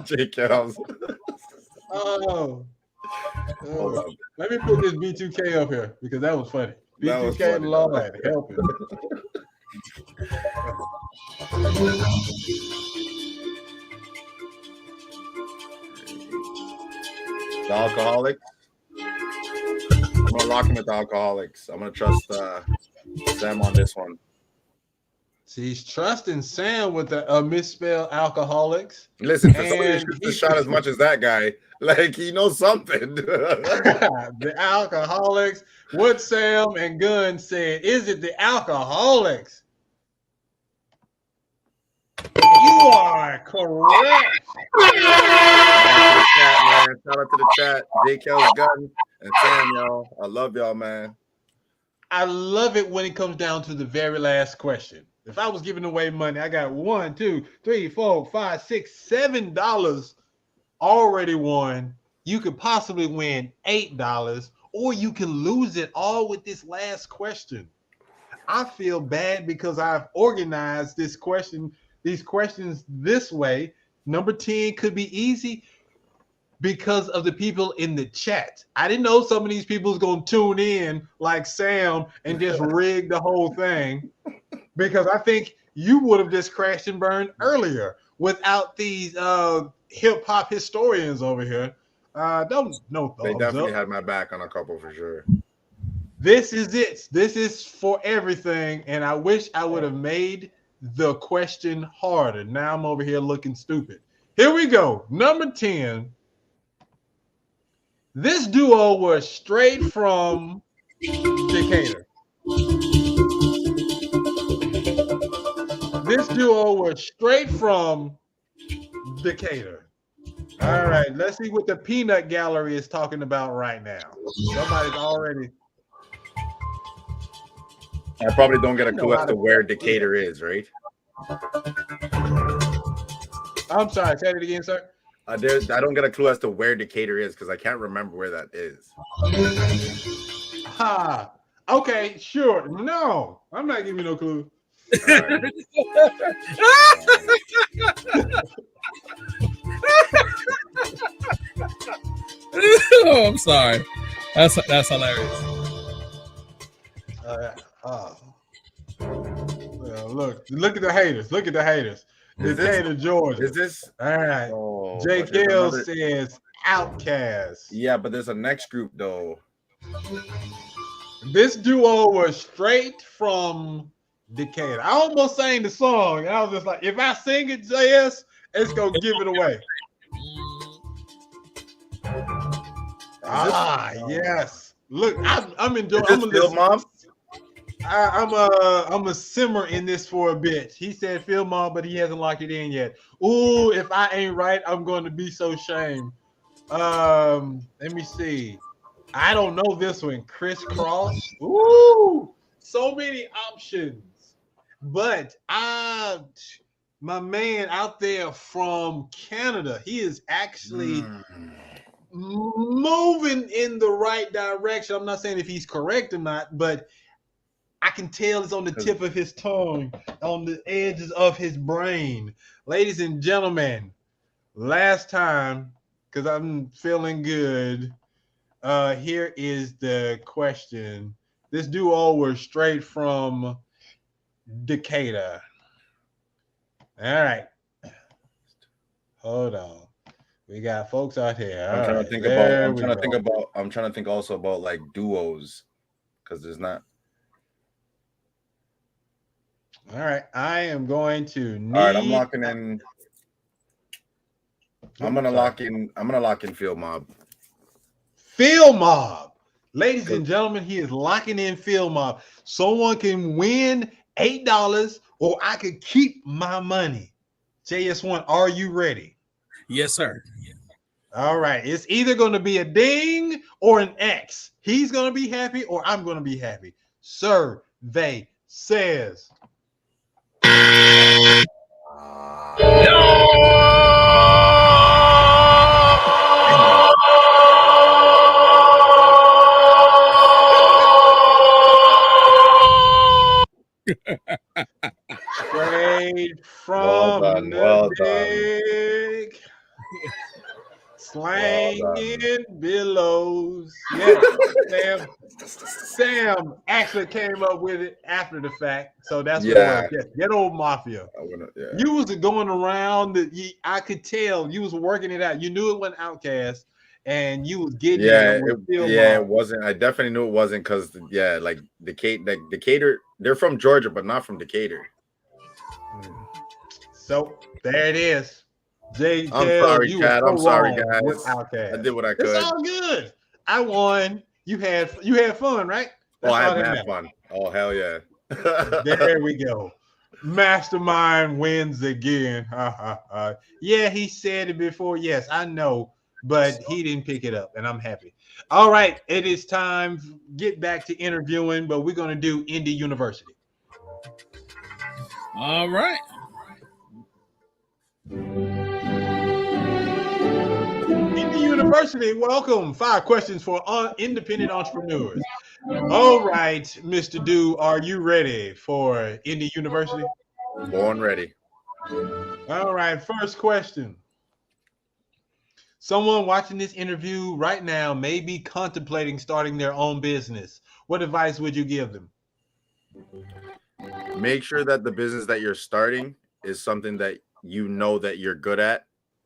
Jake Kells. Let me put this B2K up here because that was funny. B2K, Lord, help him. The Alcoholics. I'm gonna lock him with the Alcoholics. I'm gonna trust Sam on this one. See, he's trusting Sam with the misspelled Alcoholics. Listen, for somebody who shoots the shot as much as that guy, like he knows something. The Alcoholics. What Sam and Gunn said, is it the Alcoholics? You are correct. Shout out to the chat. J. Kel's Gunn and Sam, y'all. I love y'all, man. I love it when it comes down to the very last question. If I was giving away money, I got $1, $2, $3, $4, $5, $6, $7 already won. You could possibly win $8, or you can lose it all with this last question. I feel bad because I've organized these questions this way. Number 10 could be easy because of the people in the chat. I didn't know some of these people was going to tune in like Sam and just rig the whole thing, because I think you would have just crashed and burned earlier without these hip hop historians over here. They definitely had my back on a couple for sure. This is it. This is for everything, and I wish I would have made the question harder. Now I'm over here looking stupid. Here we go. Number 10. This duo was straight from Decatur. This duo was straight from Decatur. All right, let's see what the peanut gallery is talking about right now. Somebody's already. I probably don't get a clue as to where Decatur is, right? I'm sorry, say it again, sir. I don't get a clue as to where Decatur is because I can't remember where that is. Okay, sure. No, I'm not giving you no clue. Right. Oh, I'm sorry. That's hilarious. Look at the haters. Look at the haters. Decatur, Georgia. Is this? All right. Oh, JKL says Outcast. Yeah, but there's a next group though. This duo was straight from Decatur. I almost sang the song, and I was just like, if I sing it, JS, it's gonna give it away. Yes. Look, I'm enjoying. I'm a simmer in this for a bit. He said Phil Mob, but he hasn't locked it in yet. Ooh, if I ain't right, I'm going to be so shamed. Let me see. I don't know this one. Crisscross. Ooh, so many options. But my man out there from Canada, he is actually moving in the right direction. I'm not saying if he's correct or not, but I can tell it's on the tip of his tongue, on the edges of his brain. Ladies and gentlemen, last time, because I'm feeling good, here is the question. This duo was straight from Decatur. All right. Hold on. We got folks out here. I'm trying to think also about like duos, because there's not. All right, I am going to need. All right, I'm locking in. I'm gonna lock in Field Mob. Field Mob, ladies and gentlemen, he is locking in Field Mob. Someone can win $8, or I could keep my money. JS1, are you ready? Yes, sir. All right, it's either going to be a ding or an X. He's going to be happy, or I'm going to be happy. Survey says. Straight from the dig, slanging billows. Yeah, Sam actually came up with it after the fact, so that's what it was. Get old Mafia. You was going around. I could tell you was working it out. You knew it wasn't Outcast, and you was getting it wasn't. I definitely knew it wasn't because like Decatur, they're from Georgia, but not from Decatur. So there it is. I'm sorry, Chad. I'm sorry, guys. I did what I could. It's all good. I won. You had fun, right? That's I had fun. Oh, hell yeah. There we go. Mastermind wins again. Yeah, he said it before. Yes, I know, but he didn't pick it up, and I'm happy. All right, it is time. Get back to interviewing, but we're going to do Indy University. All right. University. Welcome. 5 questions for independent entrepreneurs. All right, Mr. Do, are you ready for Indie University? Born ready. All right, first question. Someone watching this interview right now may be contemplating starting their own business. What advice would you give them? Make sure that the business that you're starting is something that you know that you're good at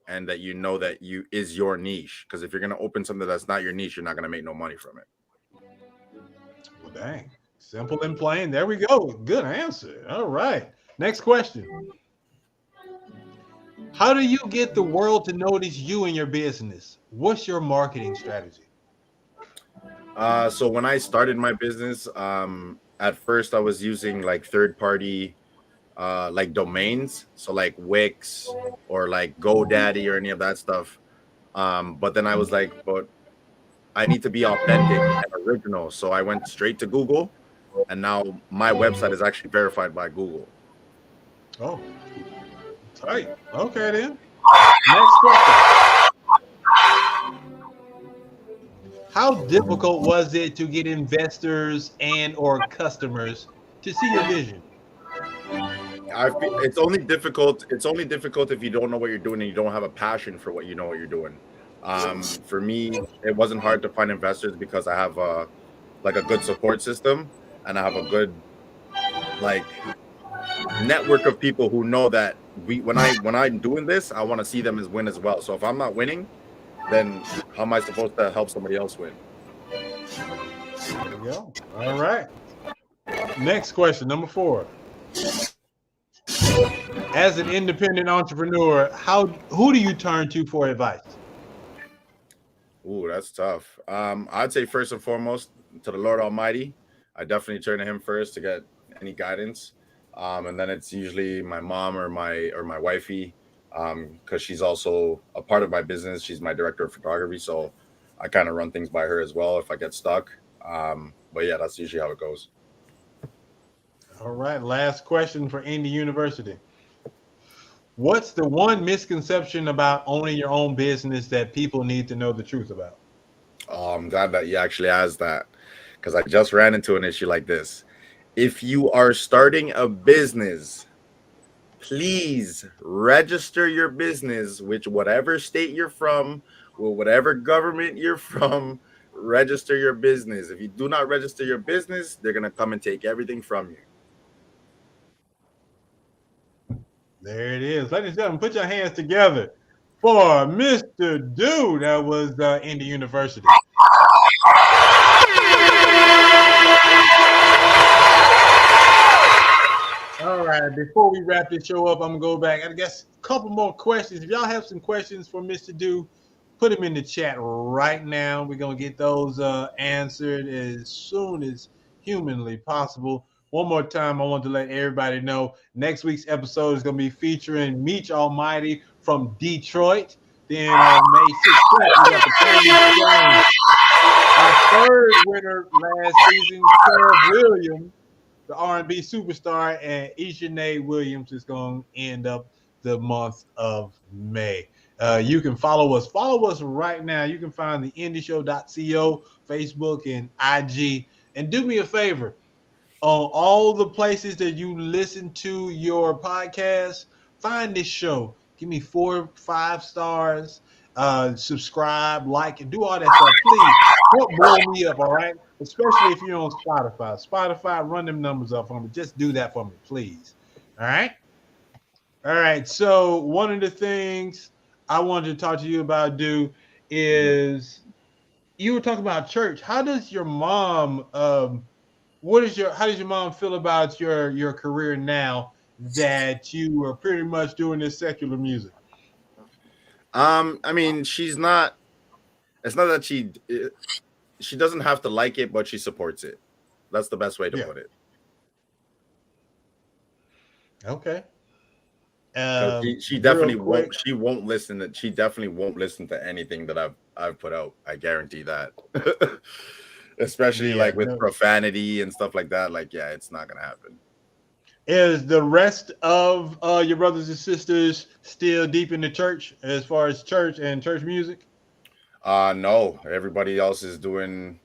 and that you know that you is your niche. Because if you're going to open something that's not your niche, you're not going to make no money from it. Well, dang. Simple and plain. There we go. Good answer. All right. Next question. How do you get the world to notice you and your business? What's your marketing strategy? So when I started my business, at first I was using like third-party like domains, so like Wix or like GoDaddy or any of that stuff. But then I was like, but I need to be authentic and original. So I went straight to Google, and now my website is actually verified by Google. Oh, tight. Okay, then. Next question. How difficult was it to get investors and or customers to see your vision? It's only difficult. It's only difficult if you don't know what you're doing and you don't have a passion for what you're doing. For me, it wasn't hard to find investors because I have like a good support system, and I have a good like network of people who know that when I'm doing this, I want to see them as win as well. So if I'm not winning, then how am I supposed to help somebody else win? There we go. All right. Next question, number 4. As an independent entrepreneur, who do you turn to for advice? Ooh, that's tough. I'd say first and foremost to the Lord Almighty. I definitely turn to Him first to get any guidance, and then it's usually my mom or my wifey, because she's also a part of my business. She's my director of photography, so I kind of run things by her as well if I get stuck. But yeah, that's usually how it goes. All right, last question for Indie University. What's the one misconception about owning your own business that people need to know the truth about? Oh, I'm glad that you actually asked that, because I just ran into an issue like this. If you are starting a business, please register your business with whatever state you're from, with whatever government you're from. Register your business. If you do not register your business, they're going to come and take everything from you. There it is. Ladies and gentlemen, put your hands together for Mr. Do. That was Indie University. All right, before we wrap this show up, I'm going to go back. I guess a couple more questions. If y'all have some questions for Mr. Do, put them in the chat right now. We're going to get those answered as soon as humanly possible. One more time, I want to let everybody know next week's episode is going to be featuring Meech Almighty from Detroit. Then on May 16th, we got the Candy Jones. Our third winner last season, Claire Williams, the R&B superstar, and Ishanae Williams is going to end up the month of May. You can follow us. Follow us right now. You can find the indieshow.co, Facebook, and IG. And do me a favor. On all the places that you listen to your podcast, find this show. Give me 4 or 5 stars. Subscribe, like, and do all that stuff. Please help blow me up, all right? Especially if you're on Spotify. Spotify, run them numbers up for me. Just do that for me, please. All right? All right. So one of the things I wanted to talk to you about, Do, is you were talking about church. How does your mom how does your mom feel about your career now that you are pretty much doing this secular music? I mean, it's not that she doesn't have to like it, but she supports it. That's the best way to put it. Okay. She definitely won't. She won't listen. She definitely won't listen to anything that I've put out. I guarantee that. Especially like with profanity and stuff like that. Like, yeah, it's not gonna happen. Is the rest of your brothers and sisters still deep in the church as far as church and church music? No, everybody else is doing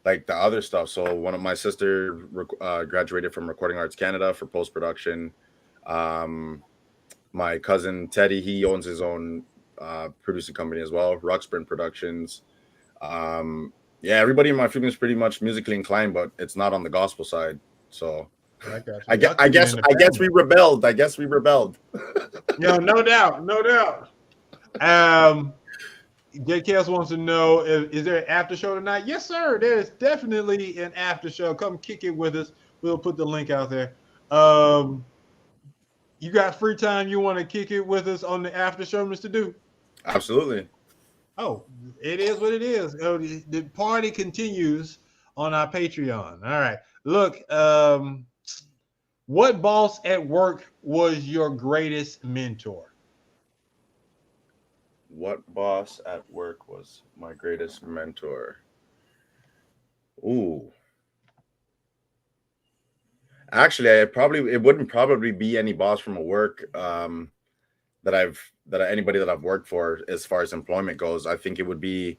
like the other stuff. So one of my sister graduated from Recording Arts Canada for post production. My cousin Teddy, he owns his own producing company as well, Rocksprint Productions. Yeah, everybody in my family is pretty much musically inclined, but it's not on the gospel side. So I guess we rebelled. I guess we rebelled. No doubt, no doubt. J. Kels wants to know, is there an after show tonight? Yes, sir. There is definitely an after show. Come kick it with us. We'll put the link out there. You got free time? You want to kick it with us on the after show, Mr. Duke? Absolutely. Oh, it is what it is. The party continues on our Patreon. All right. Look, what boss at work was your greatest mentor? What boss at work was my greatest mentor? Ooh. Actually, it wouldn't probably be any boss from a work anybody that I've worked for as far as employment goes. I think it would be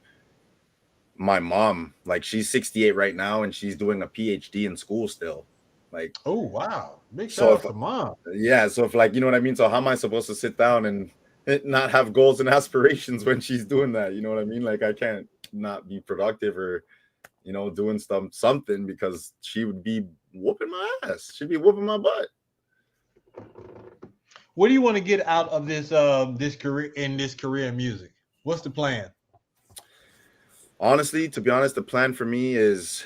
my mom. Like, she's 68 right now and she's doing a PhD in school still. Like, oh wow, big shout out to mom. Yeah, so if, like, you know what I mean? So how am I supposed to sit down and not have goals and aspirations when she's doing that? You know what I mean? Like, I can't not be productive or, you know, doing something because she would be whooping my ass. She'd be whooping my butt. What do you want to get out of this career in music? What's the plan? Honestly, to be honest, the plan for me is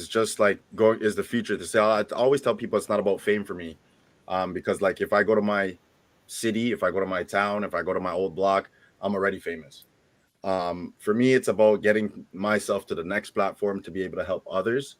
just like is the future. To say, I always tell people it's not about fame for me, because like if I go to my city, if I go to my town, if I go to my old block, I'm already famous. For me, it's about getting myself to the next platform to be able to help others.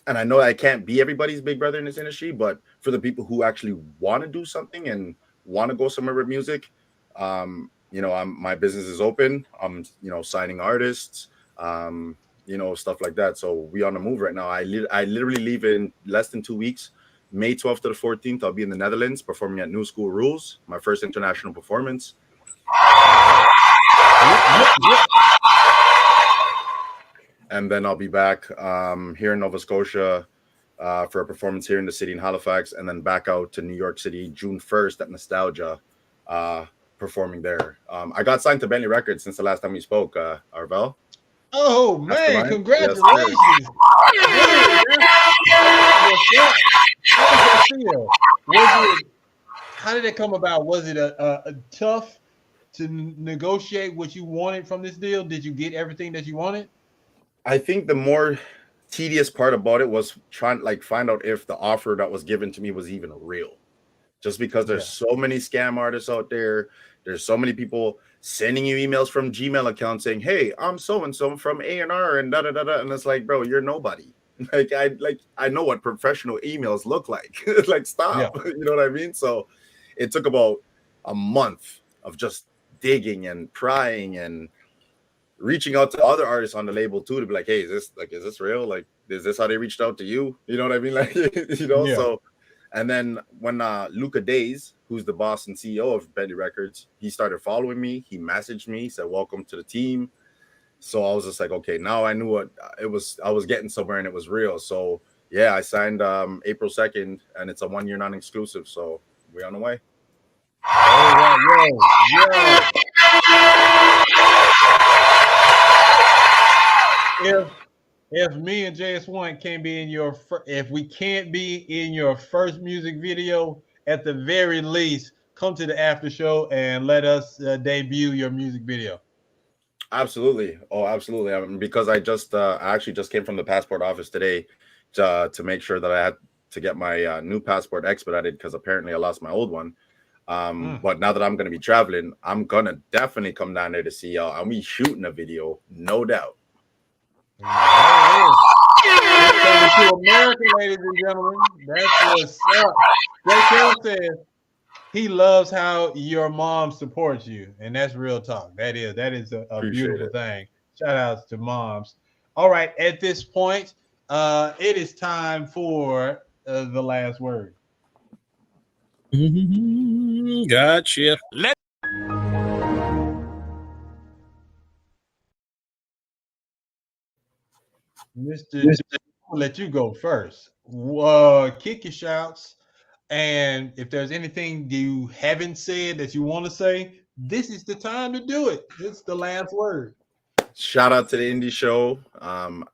And I know I can't be everybody's big brother in this industry, but for the people who actually want to do something and want to go somewhere with music, you know, my business is open. I'm, you know, signing artists, you know, stuff like that. So we on the move right now. I literally leave in less than 2 weeks. May 12th to the 14th, I'll be in the Netherlands performing at New School Rules, my first international performance. And then I'll be back here in Nova Scotia for a performance here in the city in Halifax, and then back out to New York City June 1st at Nostalgia, performing there. I got signed to Bentley Records since the last time we spoke, Arvel. Oh man, congratulations! Yes, how did it come about? Was it a tough to negotiate what you wanted from this deal? Did you get everything that you wanted? I think the more tedious part about it was trying to like find out if the offer that was given to me was even real. Just because there's so many scam artists out there. There's so many people sending you emails from Gmail accounts saying, "Hey, I'm so-and-so from A&R and da-da-da-da." And it's like, bro, you're nobody. I know what professional emails look like. Like, stop. You know what I mean? So it took about a month of just digging and prying and reaching out to other artists on the label too to be like, hey, is this real? Like, is this how they reached out to you? You know what I mean? Like, you know, so. And then when Luca Days, who's the boss and CEO of Bentley Records, he started following me. He messaged me, said, "Welcome to the team." So I was just like, okay, now I knew what it was. I was getting somewhere and it was real. So yeah, I signed April 2nd, and it's a 1-year non-exclusive. So we're on the way. If me and JS1 can't be in your, if we can't be in your first music video, at the very least, come to the after show and let us debut your music video. Absolutely. Oh, absolutely. I mean, because I actually just came from the passport office today to make sure that I had to get my new passport expedited because apparently I lost my old one. But now that I'm going to be traveling, I'm going to definitely come down there to see y'all. And we shooting a video, no doubt. Welcome to America, ladies and gentlemen. That's what's up. Jay says he loves how your mom supports you, and that's real talk. That is a beautiful thing. Shout outs to moms. All right, at this point, it is time for the last word. Gotcha. Mr. I'll let you go first. Kick your shouts. And if there's anything you haven't said that you want to say, this is the time to do it. It's the last word. Shout out to the indie show. I'm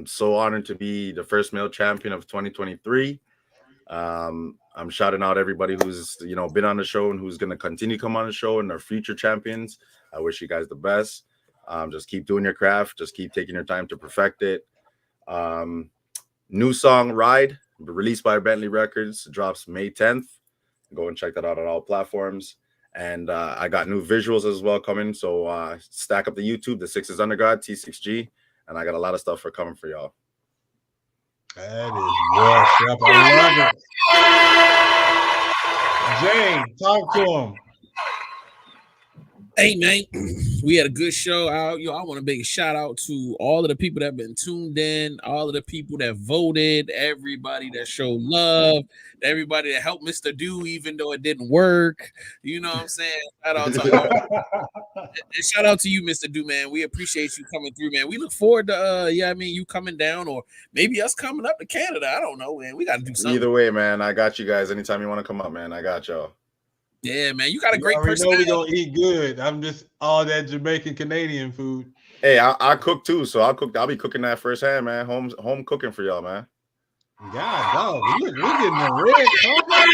so honored to be the first male champion of 2023. I'm shouting out everybody who's been on the show and who's going to continue to come on the show and our future champions. I wish you guys the best. Just keep doing your craft. Just keep taking your time to perfect it. New song Ride, released by Bentley Records, drops May 10th. Go and check that out on all platforms. And I got new visuals as well coming. So stack up the YouTube, the 6 is under God, T6G. And I got a lot of stuff coming for y'all. That is what's up. I love it. Jay, talk to him. Hey, man, we had a good show out. I want to make a shout out to all of the people that have been tuned in, all of the people that voted, everybody that showed love, everybody that helped Mr. Do, even though it didn't work. You know what I'm saying? Shout out to you, Mr. Do, man. We appreciate you coming through, man. We look forward to, you coming down or maybe us coming up to Canada. I don't know, man. We got to do something. Either way, man, I got you guys. Anytime you want to come up, man, I got y'all. Yeah, man, you got a great person. We're gonna eat good. I'm just all that Jamaican Canadian food. Hey, I cook too, so I'll be cooking that firsthand, man. Home cooking for y'all, man. God, dog, we're getting the red carpet.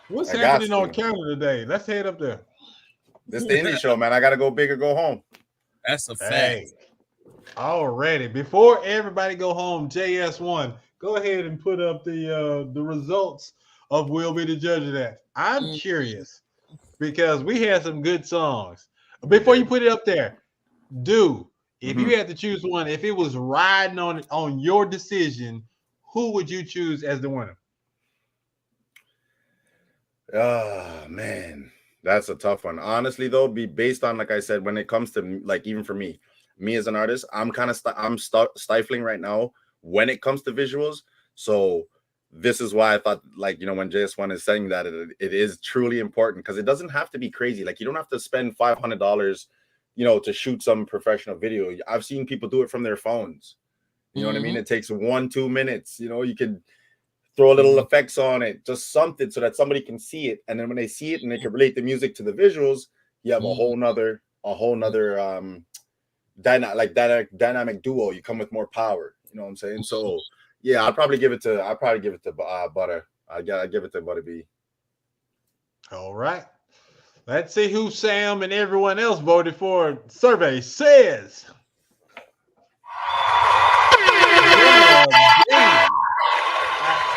What's happening on Canada today? Let's head up there. This the indie show, man. I gotta go big or go home. That's a fact. Hey, already. Before everybody go home, JS1, go ahead and put up the results of We'll Be the Judge of That. I'm curious because we had some good songs. Before you put it up there, if you had to choose one, if it was riding on your decision, who would you choose as the winner? Oh, man. That's a tough one. Honestly, though, based on, like I said, when it comes to, like, even for me as an artist, I'm kind of stifling right now when it comes to visuals. So this is why I thought, like, when JS1 is saying that it is truly important because it doesn't have to be crazy. Like, you don't have to spend $500, to shoot some professional video. I've seen people do it from their phones. You know what I mean? It takes 1-2 minutes. You can throw a little effects on it, just something so that somebody can see it. And then when they see it and they can relate the music to the visuals, you have a whole nother dynamic duo. You come with more power. You know what I'm saying? So yeah, I'd probably give it to Butter. I give it to Butter B. All right. Let's see who Sam and everyone else voted for. Survey says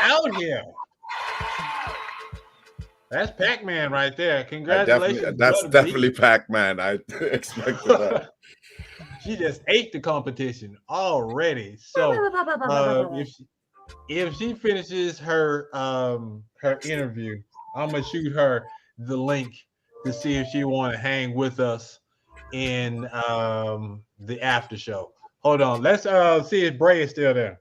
out here. That's Pac-Man right there. Congratulations. That's definitely Pac-Man. I expected that. She just ate the competition already. So if she finishes her interview, I'm gonna shoot her the link to see if she want to hang with us in the after show. Hold on, let's see if Bray is still there.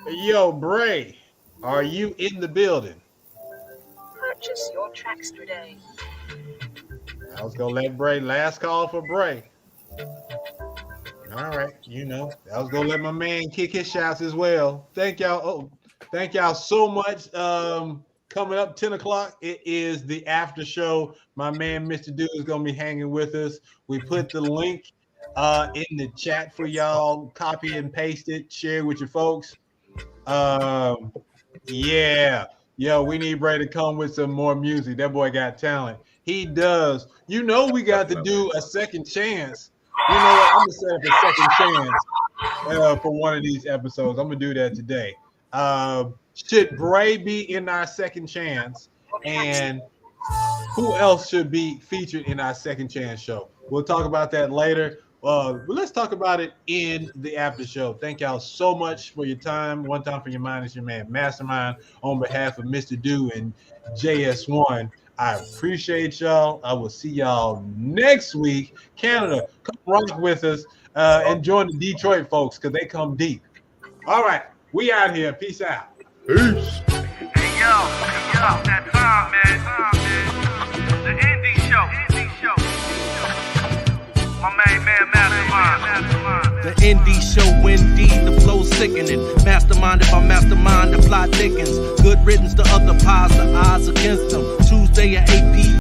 Yo, Bray, are you in the building? Purchase your tracks today. I was gonna let Bray, last call for Bray. All right, I was gonna let my man kick his shots as well. Thank y'all. Oh, thank y'all so much. Coming up 10 o'clock, it is the after show. My man, Mr. Dude, is gonna be hanging with us. We put the link in the chat for y'all. Copy and paste it. Share with your folks. Yeah, we need Bray to come with some more music. That boy got talent. He does. We got to do a second chance. You know what? I'm gonna set up a second chance for one of these episodes. I'm gonna do that today. Should Bray be in our second chance? And who else should be featured in our second chance show? We'll talk about that later. But let's talk about it in the after show. Thank y'all so much for your time. One time for your mind is your man, Mastermind, on behalf of Mr. Do and JS1. I appreciate y'all. I will see y'all next week. Canada, come rock with us and join the Detroit folks because they come deep. All right, we out here. Peace out. Peace. Hey, yo, that time, man. The indie show. The indie show, indeed, the flow sickening. Masterminded by mastermind, the plot thickens. Good riddance to other pies, the odds against them. Tuesday at 8 p.m.